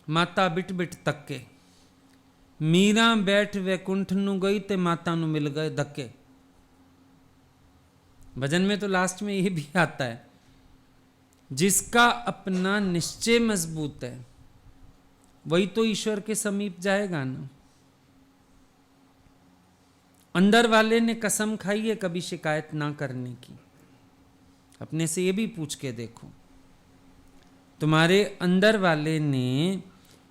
माता बिट बिट तक्के। मीरा बैठ वैकुंठ नु गई ते माता नु मिल गए धक्के। भजन में तो लास्ट में ये भी आता है, जिसका अपना निश्चय मजबूत है वही तो ईश्वर के समीप जाएगा ना। अंदर वाले ने कसम खाई है कभी शिकायत ना करने की। अपने से ये भी पूछ के देखो, तुम्हारे अंदर वाले ने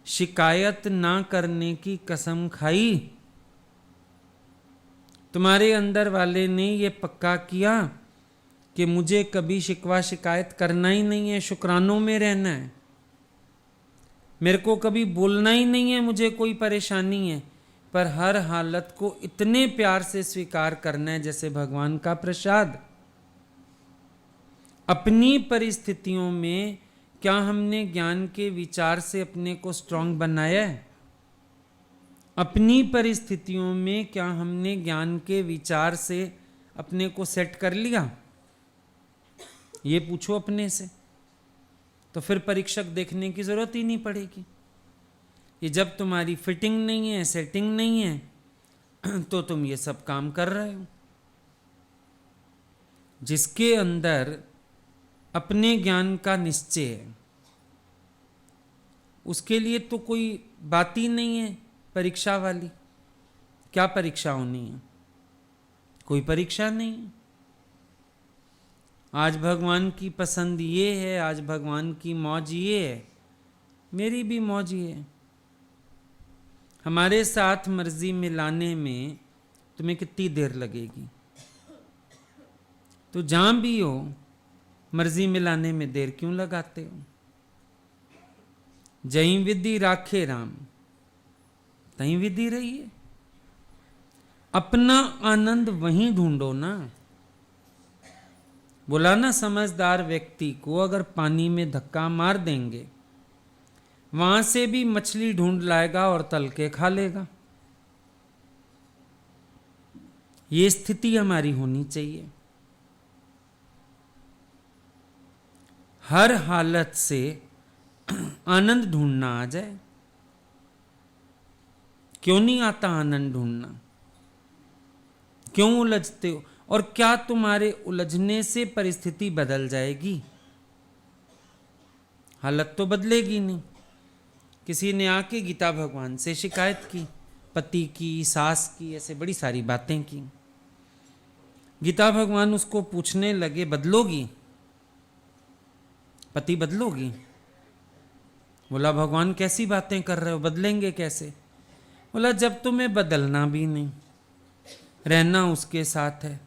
शिकायत ना करने की कसम खाई? तुम्हारे अंदर वाले ने ये पक्का किया कि मुझे कभी शिकवा शिकायत करना ही नहीं है, शुक्रानों में रहना है, मेरे को कभी बोलना ही नहीं है मुझे कोई परेशानी है, पर हर हालत को इतने प्यार से स्वीकार करना है जैसे भगवान का प्रसाद। अपनी परिस्थितियों में क्या हमने ज्ञान के विचार से अपने को स्ट्रांग बनाया है? अपनी परिस्थितियों में क्या हमने ज्ञान के विचार से अपने को सेट कर लिया? ये पूछो अपने से, तो फिर परीक्षक देखने की जरूरत ही नहीं पड़ेगी। ये जब तुम्हारी फिटिंग नहीं है, सेटिंग नहीं है, तो तुम ये सब काम कर रहे हो। जिसके अंदर अपने ज्ञान का निश्चय है, उसके लिए तो कोई बात ही नहीं है परीक्षा वाली। क्या परीक्षा होनी है? कोई परीक्षा नहीं। आज भगवान की पसंद ये है, आज भगवान की मौज ये है, मेरी भी मौज ये है। हमारे साथ मर्जी मिलाने में तुम्हें कितनी देर लगेगी? तो जहां भी हो मर्जी मिलाने में देर क्यों लगाते हो? जहीं विधि राखे राम, तहीं विधि रहिए। अपना आनंद वहीं ढूंढो ना। बोला ना, समझदार व्यक्ति को अगर पानी में धक्का मार देंगे, वहां से भी मछली ढूंढ लाएगा और तल के खा लेगा। ये स्थिति हमारी होनी चाहिए। हर हालत से आनंद ढूंढना आ जाए। क्यों नहीं आता आनंद ढूंढना? क्यों उलझते हो? और क्या तुम्हारे उलझने से परिस्थिति बदल जाएगी? हालत तो बदलेगी नहीं। किसी ने आके गीता भगवान से शिकायत की, पति की, सास की, ऐसे बड़ी सारी बातें की। गीता भगवान उसको पूछने लगे, बदलोगी? पति बदलोगी? बोला, भगवान कैसी बातें कर रहे हो, बदलेंगे कैसे? बोला, जब तुम्हें बदलना भी नहीं, रहना उसके साथ है,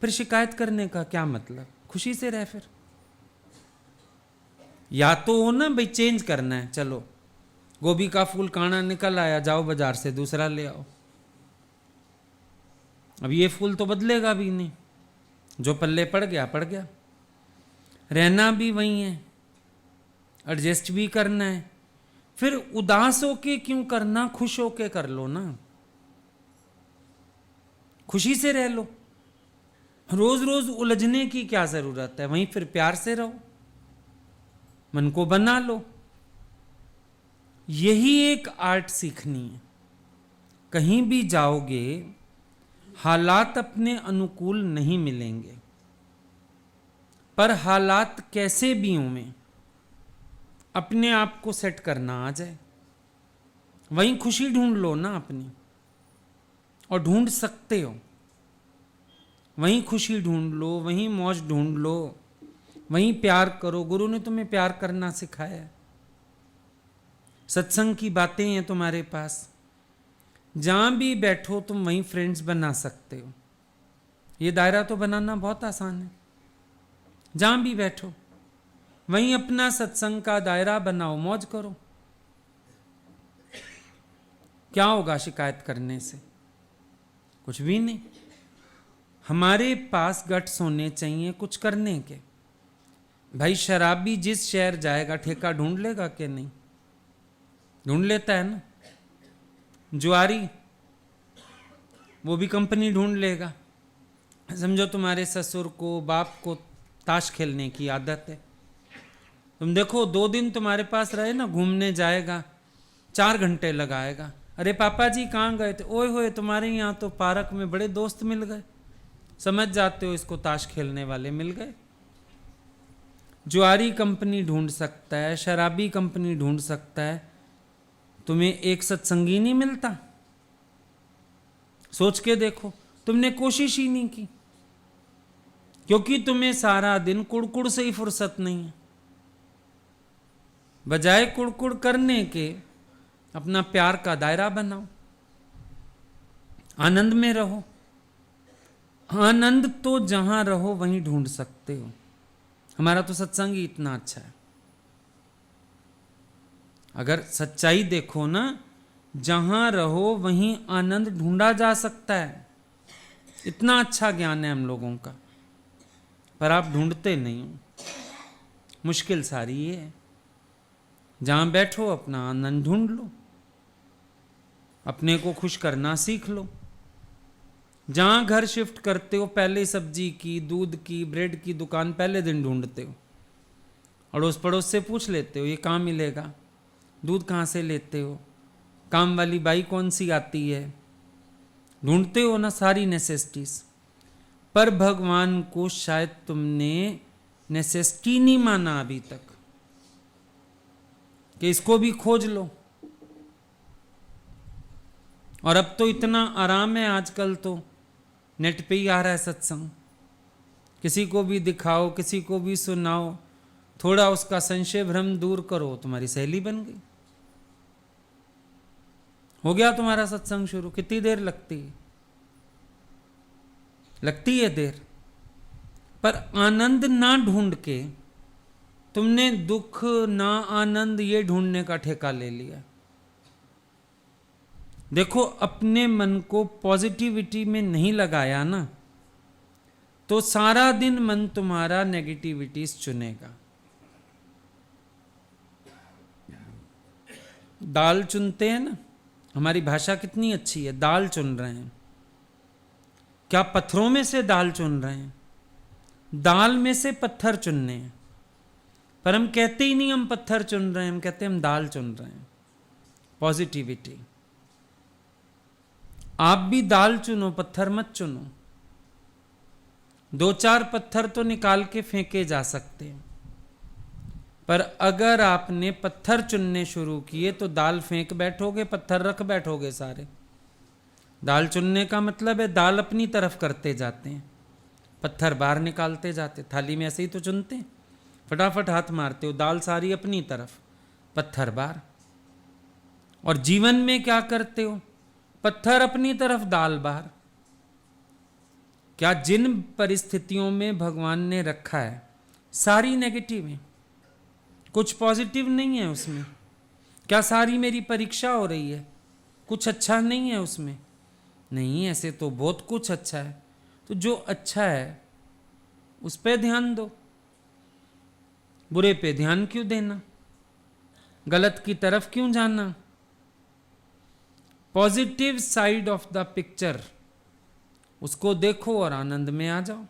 फिर शिकायत करने का क्या मतलब? खुशी से रह फिर। या तो हो ना भाई, चेंज करना है, चलो गोभी का फूल काना निकल आया, जाओ बाजार से दूसरा ले आओ। अब ये फूल तो बदलेगा भी नहीं, जो पल्ले पड़ गया पड़ गया। रहना भी वही है, एडजस्ट भी करना है। फिर उदास होके क्यों करना, खुश होके कर लो ना, खुशी से रह लो। रोज रोज उलझने की क्या जरूरत है, वहीं फिर प्यार से रहो, मन को बना लो। यही एक आर्ट सीखनी है। कहीं भी जाओगे हालात अपने अनुकूल नहीं मिलेंगे, पर हालात कैसे भी हों अपने आप को सेट करना आ जाए, वहीं खुशी ढूंढ लो ना अपनी, और ढूंढ सकते हो। वहीं खुशी ढूंढ लो, वहीं मौज ढूंढ लो, वहीं प्यार करो। गुरु ने तुम्हें प्यार करना सिखाया है। सत्संग की बातें हैं तुम्हारे पास, जहां भी बैठो तुम वहीं फ्रेंड्स बना सकते हो। ये दायरा तो बनाना बहुत आसान है। जहां भी बैठो वहीं अपना सत्संग का दायरा बनाओ, मौज करो। क्या होगा शिकायत करने से? कुछ भी नहीं। हमारे पास गट्स होने चाहिए कुछ करने के। भाई शराबी जिस शहर जाएगा ठेका ढूंढ लेगा कि नहीं? ढूंढ लेता है ना। जुआरी वो भी कंपनी ढूंढ लेगा। समझो तुम्हारे ससुर को, बाप को ताश खेलने की आदत है, तुम देखो 2 दिन तुम्हारे पास रहे ना, घूमने जाएगा, 4 घंटे लगाएगा। अरे पापा जी कहाँ गए थे? ओए होए तुम्हारे यहाँ तो पार्क में बड़े दोस्त मिल गए। समझ जाते हो इसको ताश खेलने वाले मिल गए। जुआरी कंपनी ढूंढ सकता है, शराबी कंपनी ढूंढ सकता है, तुम्हें एक सत्संगी नहीं मिलता? सोच के देखो। तुमने कोशिश ही नहीं की, क्योंकि तुम्हें सारा दिन कुड़कुड़ से ही फुर्सत नहीं है। बजाय कुड़कुड़ करने के अपना प्यार का दायरा बनाओ, आनंद में रहो। आनंद तो जहां रहो वहीं ढूंढ सकते हो। हमारा तो सत्संग ही इतना अच्छा है। अगर सच्चाई देखो ना, जहां रहो वहीं आनंद ढूंढा जा सकता है। इतना अच्छा ज्ञान है हम लोगों का, पर आप ढूंढते नहीं हो। मुश्किल सारी ये है। जहां बैठो अपना आनंद ढूंढ लो, अपने को खुश करना सीख लो। जहां घर शिफ्ट करते हो पहले सब्जी की, दूध की, ब्रेड की दुकान पहले दिन ढूंढते हो। अड़ोस पड़ोस से पूछ लेते हो ये कहाँ मिलेगा, दूध कहाँ से लेते हो, काम वाली बाई कौन सी आती है। ढूंढते हो ना सारी नेसेसिटीज। पर भगवान को शायद तुमने नेसेसिटी नहीं माना अभी तक, कि इसको भी खोज लो। और अब तो इतना आराम है, आजकल तो नेट पे ही आ रहा है सत्संग। किसी को भी दिखाओ, किसी को भी सुनाओ, थोड़ा उसका संशय भ्रम दूर करो, तुम्हारी सहेली बन गई। हो गया तुम्हारा सत्संग शुरू। कितनी देर लगती है? लगती है देर। पर आनंद ना ढूंढ के तुमने दुख ना आनंद ये ढूंढने का ठेका ले लिया। देखो अपने मन को पॉजिटिविटी में नहीं लगाया ना, तो सारा दिन मन तुम्हारा नेगेटिविटीज चुनेगा। दाल चुनते हैं ना, हमारी भाषा कितनी अच्छी है। दाल चुन रहे हैं, क्या पत्थरों में से दाल चुन रहे हैं? दाल में से पत्थर चुनने हैं। पर हम कहते ही नहीं हम पत्थर चुन रहे हैं, हम कहते हैं हम दाल चुन रहे हैं। पॉजिटिविटी। आप भी दाल चुनो, पत्थर मत चुनो। 2-4 पत्थर तो निकाल के फेंके जा सकते हैं, पर अगर आपने पत्थर चुनने शुरू किए तो दाल फेंक बैठोगे, पत्थर रख बैठोगे सारे। दाल चुनने का मतलब है दाल अपनी तरफ करते जाते हैं, पत्थर बाहर निकालते जाते। थाली में ऐसे ही तो चुनते हैं, फटाफट हाथ मारते हो, दाल सारी अपनी तरफ, पत्थर बाहर। और जीवन में क्या करते हो? पत्थर अपनी तरफ, दाल बाहर। क्या जिन परिस्थितियों में भगवान ने रखा है सारी नेगेटिव है, कुछ पॉजिटिव नहीं है उसमें? क्या सारी मेरी परीक्षा हो रही है, कुछ अच्छा नहीं है उसमें? नहीं, ऐसे तो बहुत कुछ अच्छा है। तो जो अच्छा है उस पर ध्यान दो। बुरे पे ध्यान क्यों देना, गलत की तरफ क्यों जाना। Positive side of the picture, उसको देखो और आनंद में आ जाओ।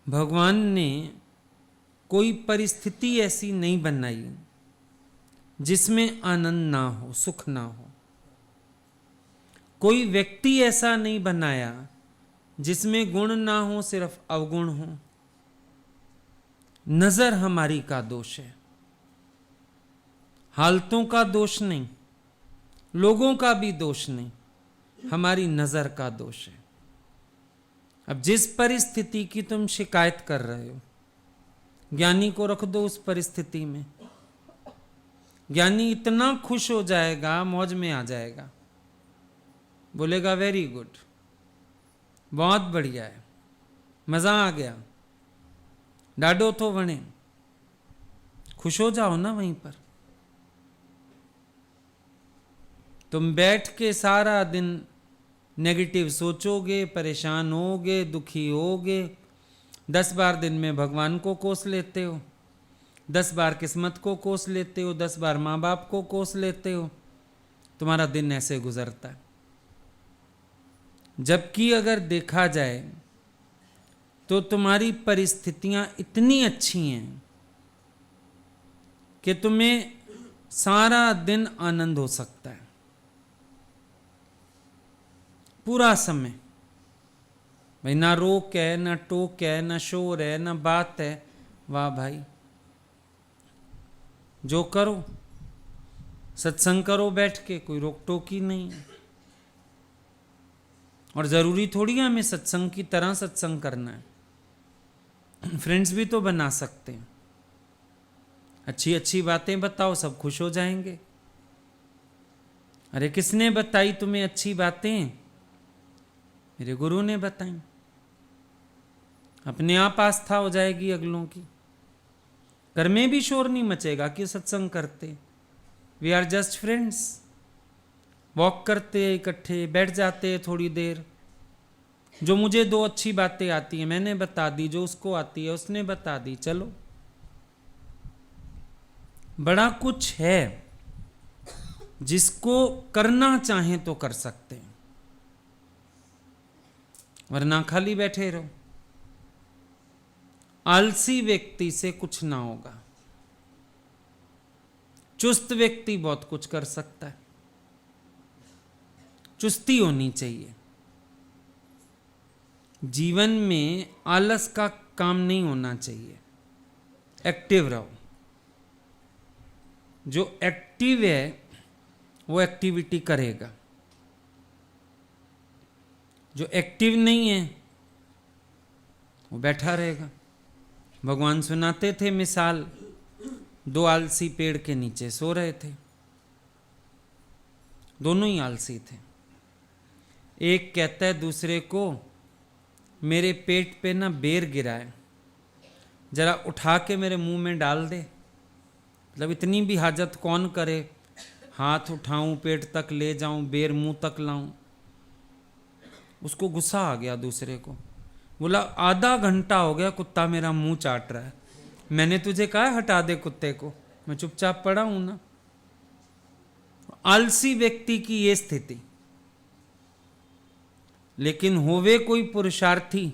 भगवान ने कोई परिस्थिति ऐसी नहीं बनाई जिसमें आनंद ना हो, सुख ना हो। कोई व्यक्ति ऐसा नहीं बनाया जिसमें गुण ना हो, सिर्फ अवगुण हो। नजर हमारी का दोष है, हालतों का दोष नहीं, लोगों का भी दोष नहीं, हमारी नजर का दोष है। अब जिस परिस्थिति की तुम शिकायत कर रहे हो, ज्ञानी को रख दो उस परिस्थिति में, ज्ञानी इतना खुश हो जाएगा, मौज में आ जाएगा, बोलेगा वेरी गुड, बहुत बढ़िया है, मजा आ गया, डाडो तो वणे। खुश हो जाओ ना वहीं पर। तुम बैठ के सारा दिन नेगेटिव सोचोगे, परेशान होगे, दुखी होगे, 10 बार दिन में भगवान को कोस लेते हो, 10 बार किस्मत को कोस लेते हो, 10 बार माँ बाप को कोस लेते हो, तुम्हारा दिन ऐसे गुजरता है। जबकि अगर देखा जाए तो तुम्हारी परिस्थितियां इतनी अच्छी हैं कि तुम्हें सारा दिन आनंद हो सकता है, पूरा समय। भाई ना रोक है, ना टोक है, ना शोर है, ना बात है, वाह भाई, जो करो, सत्संग करो बैठ के, कोई रोक टोक ही नहीं है। और जरूरी थोड़ी है हमें सत्संग की तरह सत्संग करना है, फ्रेंड्स भी तो बना सकते हैं। अच्छी अच्छी बातें बताओ, सब खुश हो जाएंगे। अरे किसने बताई तुम्हें अच्छी बातें? मेरे गुरु ने बताई। अपने आप आस्था हो जाएगी अगलों की। घर में भी शोर नहीं मचेगा कि सत्संग करते, we are just friends. Walk करते इकट्ठे, बैठ जाते थोड़ी देर, जो मुझे 2 अच्छी बातें आती हैं मैंने बता दी, जो उसको आती है उसने बता दी, चलो। बड़ा कुछ है जिसको करना चाहें तो कर सकते हैं, वरना खाली बैठे रहो। आलसी व्यक्ति से कुछ ना होगा, चुस्त व्यक्ति बहुत कुछ कर सकता है। चुस्ती होनी चाहिए जीवन में, आलस का काम नहीं होना चाहिए। एक्टिव रहो। जो एक्टिव है वो एक्टिविटी करेगा, जो एक्टिव नहीं है वो बैठा रहेगा। भगवान सुनाते थे मिसाल, 2 आलसी पेड़ के नीचे सो रहे थे, दोनों ही आलसी थे। एक कहता है दूसरे को, मेरे पेट पे ना बेर गिरा है, जरा उठा के मेरे मुंह में डाल दे। मतलब इतनी भी हाजत कौन करे, हाथ उठाऊं, पेट तक ले जाऊं, बेर मुंह तक लाऊं। उसको गुस्सा आ गया दूसरे को, बोला आधा घंटा हो गया कुत्ता मेरा मुंह चाट रहा है, मैंने तुझे कहा हटा दे कुत्ते को, मैं चुपचाप पड़ा हूं ना। आलसी व्यक्ति की ये स्थिति। लेकिन होवे कोई पुरुषार्थी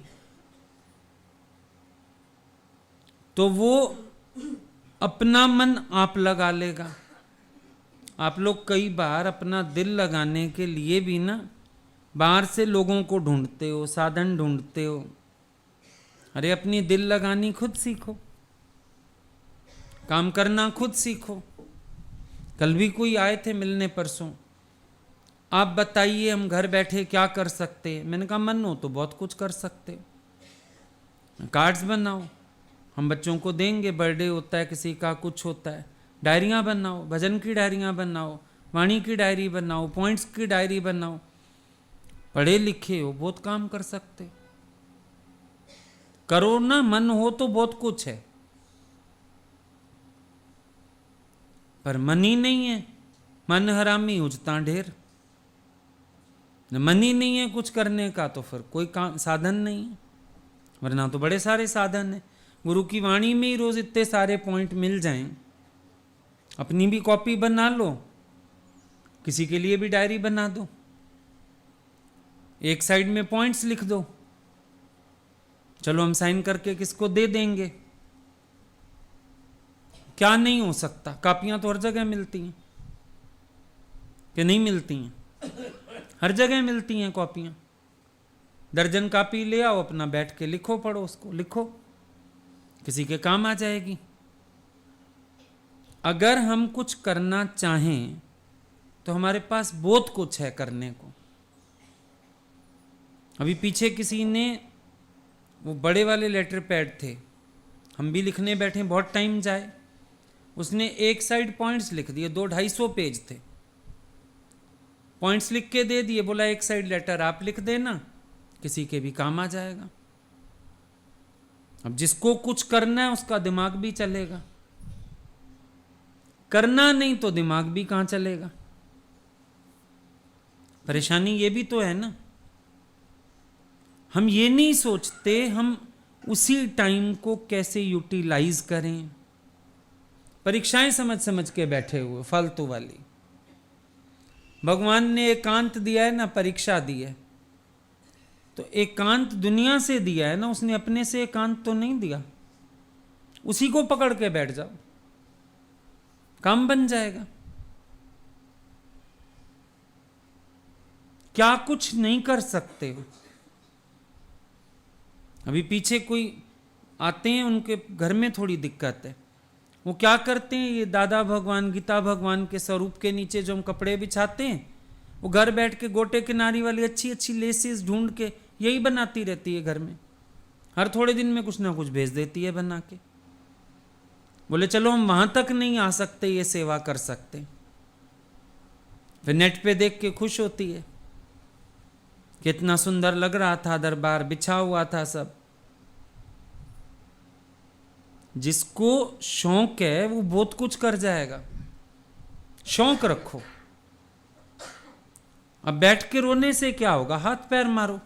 तो वो अपना मन आप लगा लेगा। आप लोग कई बार अपना दिल लगाने के लिए भी ना बाहर से लोगों को ढूंढते हो, साधन ढूंढते हो। अरे अपनी दिल लगानी खुद सीखो, काम करना खुद सीखो। कल भी कोई आए थे मिलने परसों, आप बताइए हम घर बैठे क्या कर सकते हैं। मैंने कहा मन हो तो बहुत कुछ कर सकते हो, कार्ड्स बनाओ, हम बच्चों को देंगे, बर्थडे होता है किसी का, कुछ होता है, डायरियाँ बनाओ, भजन की डायरियाँ बनाओ, वाणी की डायरी बनाओ, पॉइंट्स की डायरी बनाओ। पढ़े लिखे हो, बहुत काम कर सकते, करो ना, मन हो तो बहुत कुछ है। पर मन ही नहीं है, मन हरामी उजता ढेर। मन ही नहीं है कुछ करने का तो फिर कोई काम साधन नहीं है, वरना तो बड़े सारे साधन है। गुरु की वाणी में ही रोज इतने सारे पॉइंट मिल जाएं, अपनी भी कॉपी बना लो, किसी के लिए भी डायरी बना दो, एक साइड में पॉइंट्स लिख दो, चलो हम साइन करके किसको दे देंगे। क्या नहीं हो सकता? कापियां तो हर जगह मिलती हैं, कि नहीं मिलती हैं? हर जगह मिलती हैं कॉपियां। दर्जन कापी ले आओ, अपना बैठ के लिखो, पढ़ो उसको, लिखो, किसी के काम आ जाएगी। अगर हम कुछ करना चाहें तो हमारे पास बहुत कुछ है करने को। अभी पीछे किसी ने, वो बड़े वाले लेटर पैड थे, हम भी लिखने बैठे, बहुत टाइम जाए, उसने एक साइड पॉइंट्स लिख दिए, 200-250 पेज थे, पॉइंट्स लिख के दे दिए, बोला एक साइड लेटर आप लिख देना, किसी के भी काम आ जाएगा। अब जिसको कुछ करना है उसका दिमाग भी चलेगा, करना नहीं तो दिमाग भी कहां चलेगा। परेशानी ये भी तो है ना, हम ये नहीं सोचते हम उसी टाइम को कैसे यूटिलाइज करें। परीक्षाएं समझ समझ के बैठे हुए फालतू वाली। भगवान ने एकांत दिया है ना, परीक्षा दी है, तो एकांत दुनिया से दिया है ना, उसने अपने से एकांत तो नहीं दिया। उसी को पकड़ के बैठ जाओ, काम बन जाएगा। क्या कुछ नहीं कर सकते हो? अभी पीछे कोई आते हैं, उनके घर में थोड़ी दिक्कत है, वो क्या करते हैं, ये दादा भगवान, गीता भगवान के स्वरूप के नीचे जो हम कपड़े बिछाते हैं, वो घर बैठ के गोटे किनारी वाली अच्छी अच्छी लेसेस ढूंढ के यही बनाती रहती है घर में, हर थोड़े दिन में कुछ ना कुछ भेज देती है बना के। बोले चलो हम वहां तक नहीं आ सकते, ये सेवा कर सकते, फिर नेट पे देख के खुश होती है, कितना सुंदर लग रहा था दरबार, बिछा हुआ था सब। जिसको शौक है वो बहुत कुछ कर जाएगा, शौक रखो। अब बैठ के रोने से क्या होगा, हाथ पैर मारो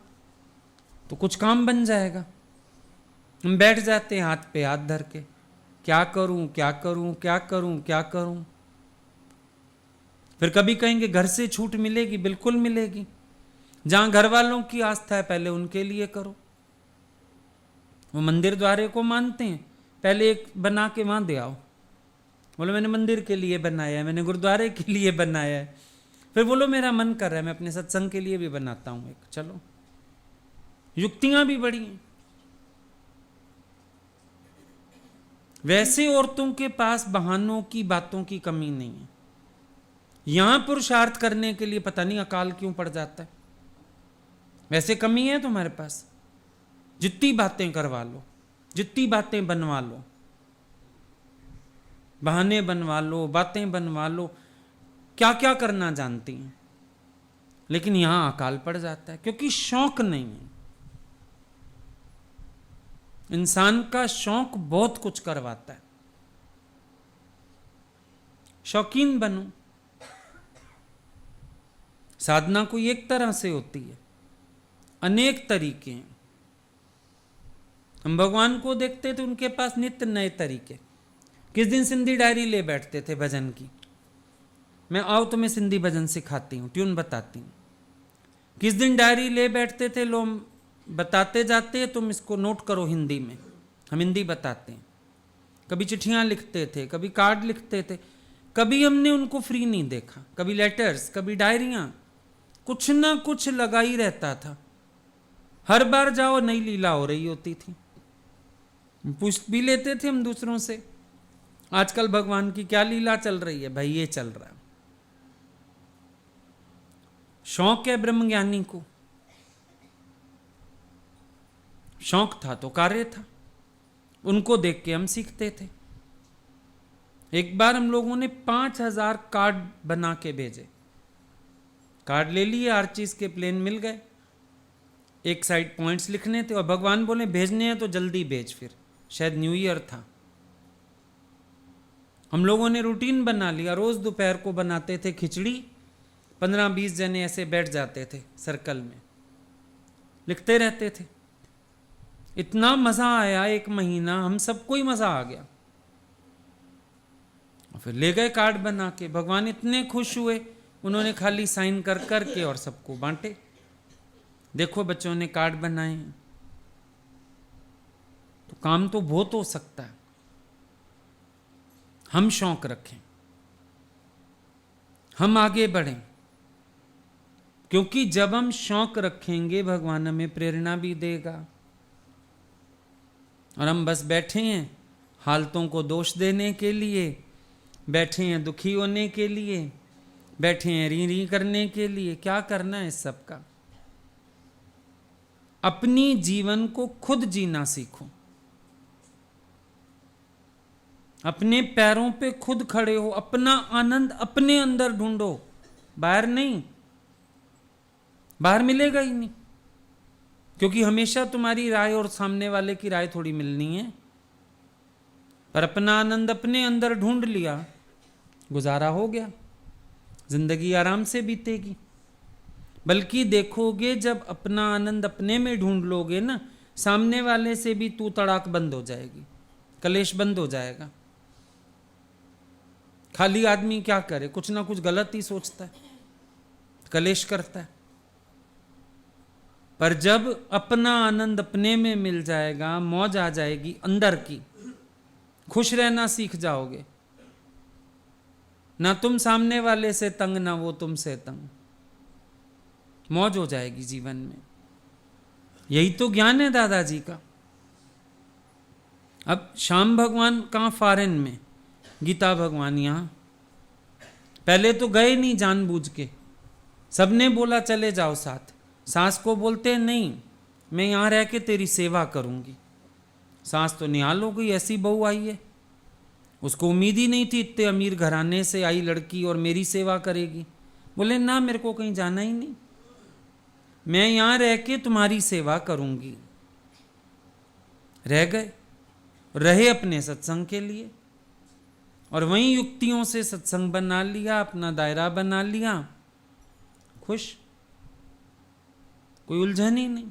तो कुछ काम बन जाएगा। हम बैठ जाते हैं हाथ पे हाथ धर के, क्या करूं क्या करूं क्या करूं क्या करूं। फिर कभी कहेंगे घर से छूट मिलेगी, बिल्कुल मिलेगी। जहां घर वालों की आस्था है पहले उनके लिए करो। वो मंदिर द्वारे को मानते हैं, पहले एक बना के वहां दे आओ, बोलो मैंने मंदिर के लिए बनाया है, मैंने गुरुद्वारे के लिए बनाया है। फिर बोलो मेरा मन कर रहा है, मैं अपने सत्संग के लिए भी बनाता हूं एक। चलो, युक्तियां भी बड़ी हैं। वैसे औरतों के पास बहानों की, बातों की कमी नहीं है। यहां पुरुषार्थ करने के लिए पता नहीं अकाल क्यों पड़ जाता है। वैसे कमी है तुम्हारे पास, जितनी बातें करवा लो, जितनी बातें बनवा लो, बहाने बनवा लो, बातें बनवा लो, क्या क्या करना जानती हैं, लेकिन यहां अकाल पड़ जाता है क्योंकि शौक नहीं है। इंसान का शौक बहुत कुछ करवाता है। शौकीन बनो। साधना कोई एक तरह से होती है, अनेक तरीके हैं। हम भगवान को देखते थे, उनके पास नित्य नए तरीके। किस दिन सिंधी डायरी ले बैठते थे भजन की, मैं आओ तुम्हें सिंधी भजन सिखाती हूँ, ट्यून बताती हूँ। किस दिन डायरी ले बैठते थे, लोग बताते जाते हैं तुम इसको नोट करो हिंदी में, हम हिंदी बताते हैं। कभी चिट्ठियाँ लिखते थे, कभी कार्ड लिखते थे, कभी हमने उनको फ्री नहीं देखा, कभी लेटर्स, कभी डायरियाँ, कुछ ना कुछ लगा ही रहता था। हर बार जाओ नई लीला हो रही होती थी। पूछ भी लेते थे हम दूसरों से, आजकल भगवान की क्या लीला चल रही है? भाई ये चल रहा है। शौक है ब्रह्मज्ञानी को, शौक था तो कार्य था, उनको देख के हम सीखते थे। एक बार हम लोगों ने 5000 कार्ड बना के भेजे। कार्ड ले लिए, हर चीज के प्लेन मिल गए, एक साइड पॉइंट्स लिखने थे और भगवान बोले भेजने हैं तो जल्दी भेज। फिर शायद न्यू ईयर था। हम लोगों ने रूटीन बना लिया, रोज दोपहर को बनाते थे खिचड़ी, 15-20 जने ऐसे बैठ जाते थे सर्कल में, लिखते रहते थे। इतना मजा आया, 1 महीना हम सबको ही मजा आ गया। और फिर ले गए कार्ड बना के, भगवान इतने खुश हुए, उन्होंने खाली साइन कर करके और सबको बांटे। देखो बच्चों ने कार्ड बनाए हैं। तो काम तो बहुत हो सकता है, हम शौक रखें, हम आगे बढ़ें, क्योंकि जब हम शौक रखेंगे भगवान हमें प्रेरणा भी देगा। और हम बस बैठे हैं हालतों को दोष देने के लिए, बैठे हैं दुखी होने के लिए, बैठे हैं री री करने के लिए। क्या करना है इस सब का? अपनी जीवन को खुद जीना सीखो, अपने पैरों पे खुद खड़े हो, अपना आनंद अपने अंदर ढूंढो, बाहर नहीं। बाहर मिलेगा ही नहीं, क्योंकि हमेशा तुम्हारी राय और सामने वाले की राय थोड़ी मिलनी है। पर अपना आनंद अपने अंदर ढूंढ लिया, गुजारा हो गया, जिंदगी आराम से बीतेगी। बल्कि देखोगे जब अपना आनंद अपने में ढूंढ लोगे ना, सामने वाले से भी तू तड़ाक बंद हो जाएगी, कलेश बंद हो जाएगा। खाली आदमी क्या करे, कुछ ना कुछ गलत ही सोचता है, कलेश करता है। पर जब अपना आनंद अपने में मिल जाएगा, मौज आ जाएगी अंदर की, खुश रहना सीख जाओगे। ना तुम सामने वाले से तंग, ना वो तुमसे तंग, मौज हो जाएगी जीवन में। यही तो ज्ञान है दादाजी का। अब श्याम भगवान कहाँ? फॉरेन में, गीता भगवान यहाँ। पहले तो गए नहीं जानबूझ के, सबने बोला चले जाओ साथ। सास को बोलते नहीं, मैं यहाँ रह के तेरी सेवा करूंगी। सास तो निहाल हो गई, ऐसी बहू आई है, उसको उम्मीद ही नहीं थी इतने अमीर घराने से आई लड़की और मेरी सेवा करेगी। बोले ना, मेरे को कहीं जाना ही नहीं, मैं यहाँ रह के तुम्हारी सेवा करूंगी। रह गए, रहे अपने सत्संग के लिए, और वहीं युक्तियों से सत्संग बना लिया, अपना दायरा बना लिया, खुश, कोई उलझन ही नहीं।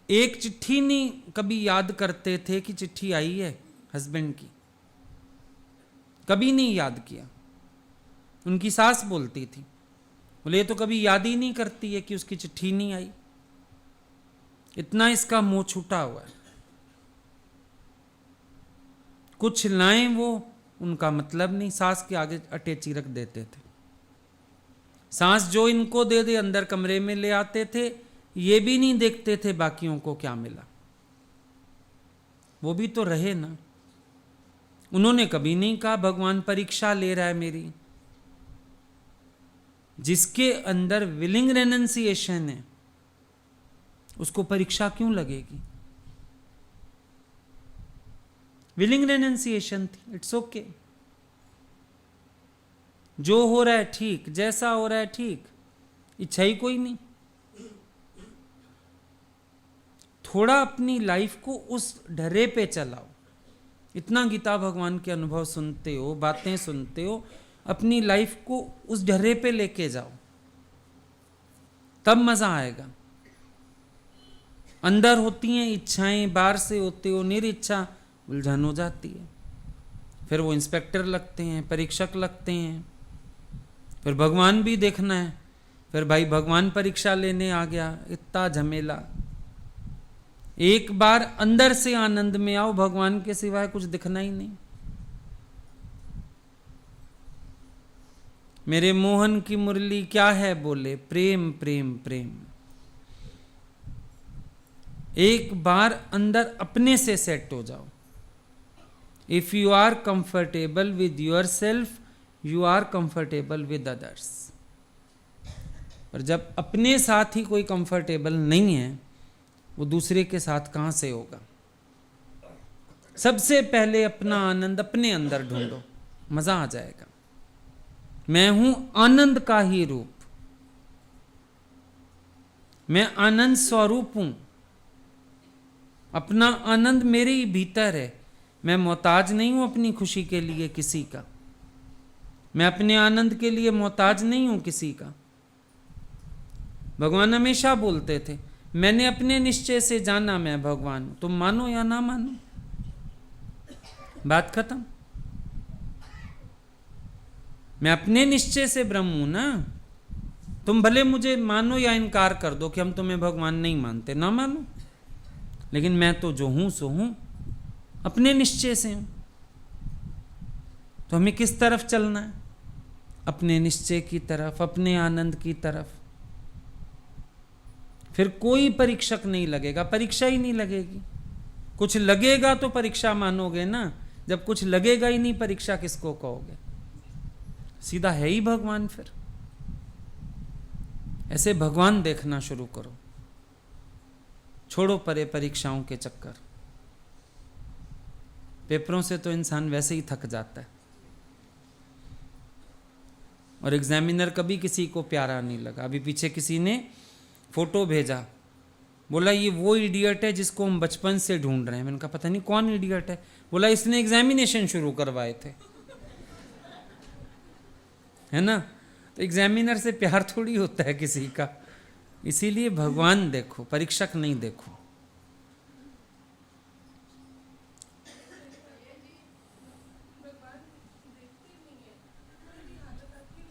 एक चिट्ठी नहीं कभी याद करते थे कि चिट्ठी आई है हस्बैंड की, कभी नहीं याद किया। उनकी सास बोलती थी, बोले ये तो कभी याद ही नहीं करती है कि उसकी चिट्ठी नहीं आई। इतना इसका मुंह छूटा हुआ है। कुछ लाएं वो उनका मतलब नहीं, सास के आगे अटैची रख देते थे। सास जो इनको दे दे अंदर कमरे में ले आते थे, ये भी नहीं देखते थे बाकियों को क्या मिला। वो भी तो रहे ना, उन्होंने कभी नहीं कहा भगवान परीक्षा ले रहा है मेरी। जिसके अंदर विलिंग रेनंसिएशन है उसको परीक्षा क्यों लगेगी? विलिंग रेनंसिएशन थी, इट्स ओके। जो हो रहा है ठीक, जैसा हो रहा है ठीक, इच्छा ही कोई नहीं। थोड़ा अपनी लाइफ को उस ढर्रे पे चलाओ। इतना गीता भगवान के अनुभव सुनते हो, बातें सुनते हो, अपनी लाइफ को उस ढर्रे पे लेके जाओ, तब मजा आएगा। अंदर होती हैं इच्छाएं, बाहर से होते हो निरिच्छा, उलझन हो जाती है। फिर वो इंस्पेक्टर लगते हैं, परीक्षक लगते हैं, फिर भगवान भी देखना है, फिर भाई भगवान परीक्षा लेने आ गया, इतना झमेला। एक बार अंदर से आनंद में आओ, भगवान के सिवाय कुछ दिखना ही नहीं। मेरे मोहन की मुरली क्या है बोले, प्रेम प्रेम प्रेम। एक बार अंदर अपने से सेट हो जाओ। If you are comfortable with yourself, you are comfortable with others. और जब अपने साथ ही कोई कंफर्टेबल नहीं है, वो दूसरे के साथ कहां से होगा? सबसे पहले अपना आनंद अपने अंदर ढूंढो, मजा आ जाएगा। मैं हूं आनंद का ही रूप, मैं आनंद स्वरूप हूं। अपना आनंद मेरे ही भीतर है। मैं मोहताज नहीं हूं अपनी खुशी के लिए किसी का, मैं अपने आनंद के लिए मोहताज नहीं हूं किसी का। भगवान हमेशा बोलते थे, मैंने अपने निश्चय से जाना मैं भगवान हूं, तुम मानो या ना मानो, बात खत्म। मैं अपने निश्चय से ब्रह्म हूं ना। तुम भले मुझे मानो या इनकार कर दो कि हम तुम्हें भगवान नहीं मानते, ना मानो, लेकिन मैं तो जो हूं सो हूं, अपने निश्चय से हूं। तो हमें किस तरफ चलना है? अपने निश्चय की तरफ, अपने आनंद की तरफ। फिर कोई परीक्षक नहीं लगेगा, परीक्षा ही नहीं लगेगी। कुछ लगेगा तो परीक्षा मानोगे ना, जब कुछ लगेगा ही नहीं परीक्षा किसको कहोगे? सीधा है ही भगवान। फिर ऐसे भगवान देखना शुरू करो, छोड़ो परे परीक्षाओं के चक्कर। पेपरों से तो इंसान वैसे ही थक जाता है, और एग्जामिनर कभी किसी को प्यारा नहीं लगा। अभी पीछे किसी ने फोटो भेजा, बोला ये वो इडियट है जिसको हम बचपन से ढूंढ रहे हैं। मैंने कहा पता नहीं कौन इडियट है। बोला इसने एग्जामिनेशन शुरू करवाए थे, है ना। तो एग्जामिनर से प्यार थोड़ी होता है किसी का। इसीलिए भगवान देखो, परीक्षक नहीं देखो।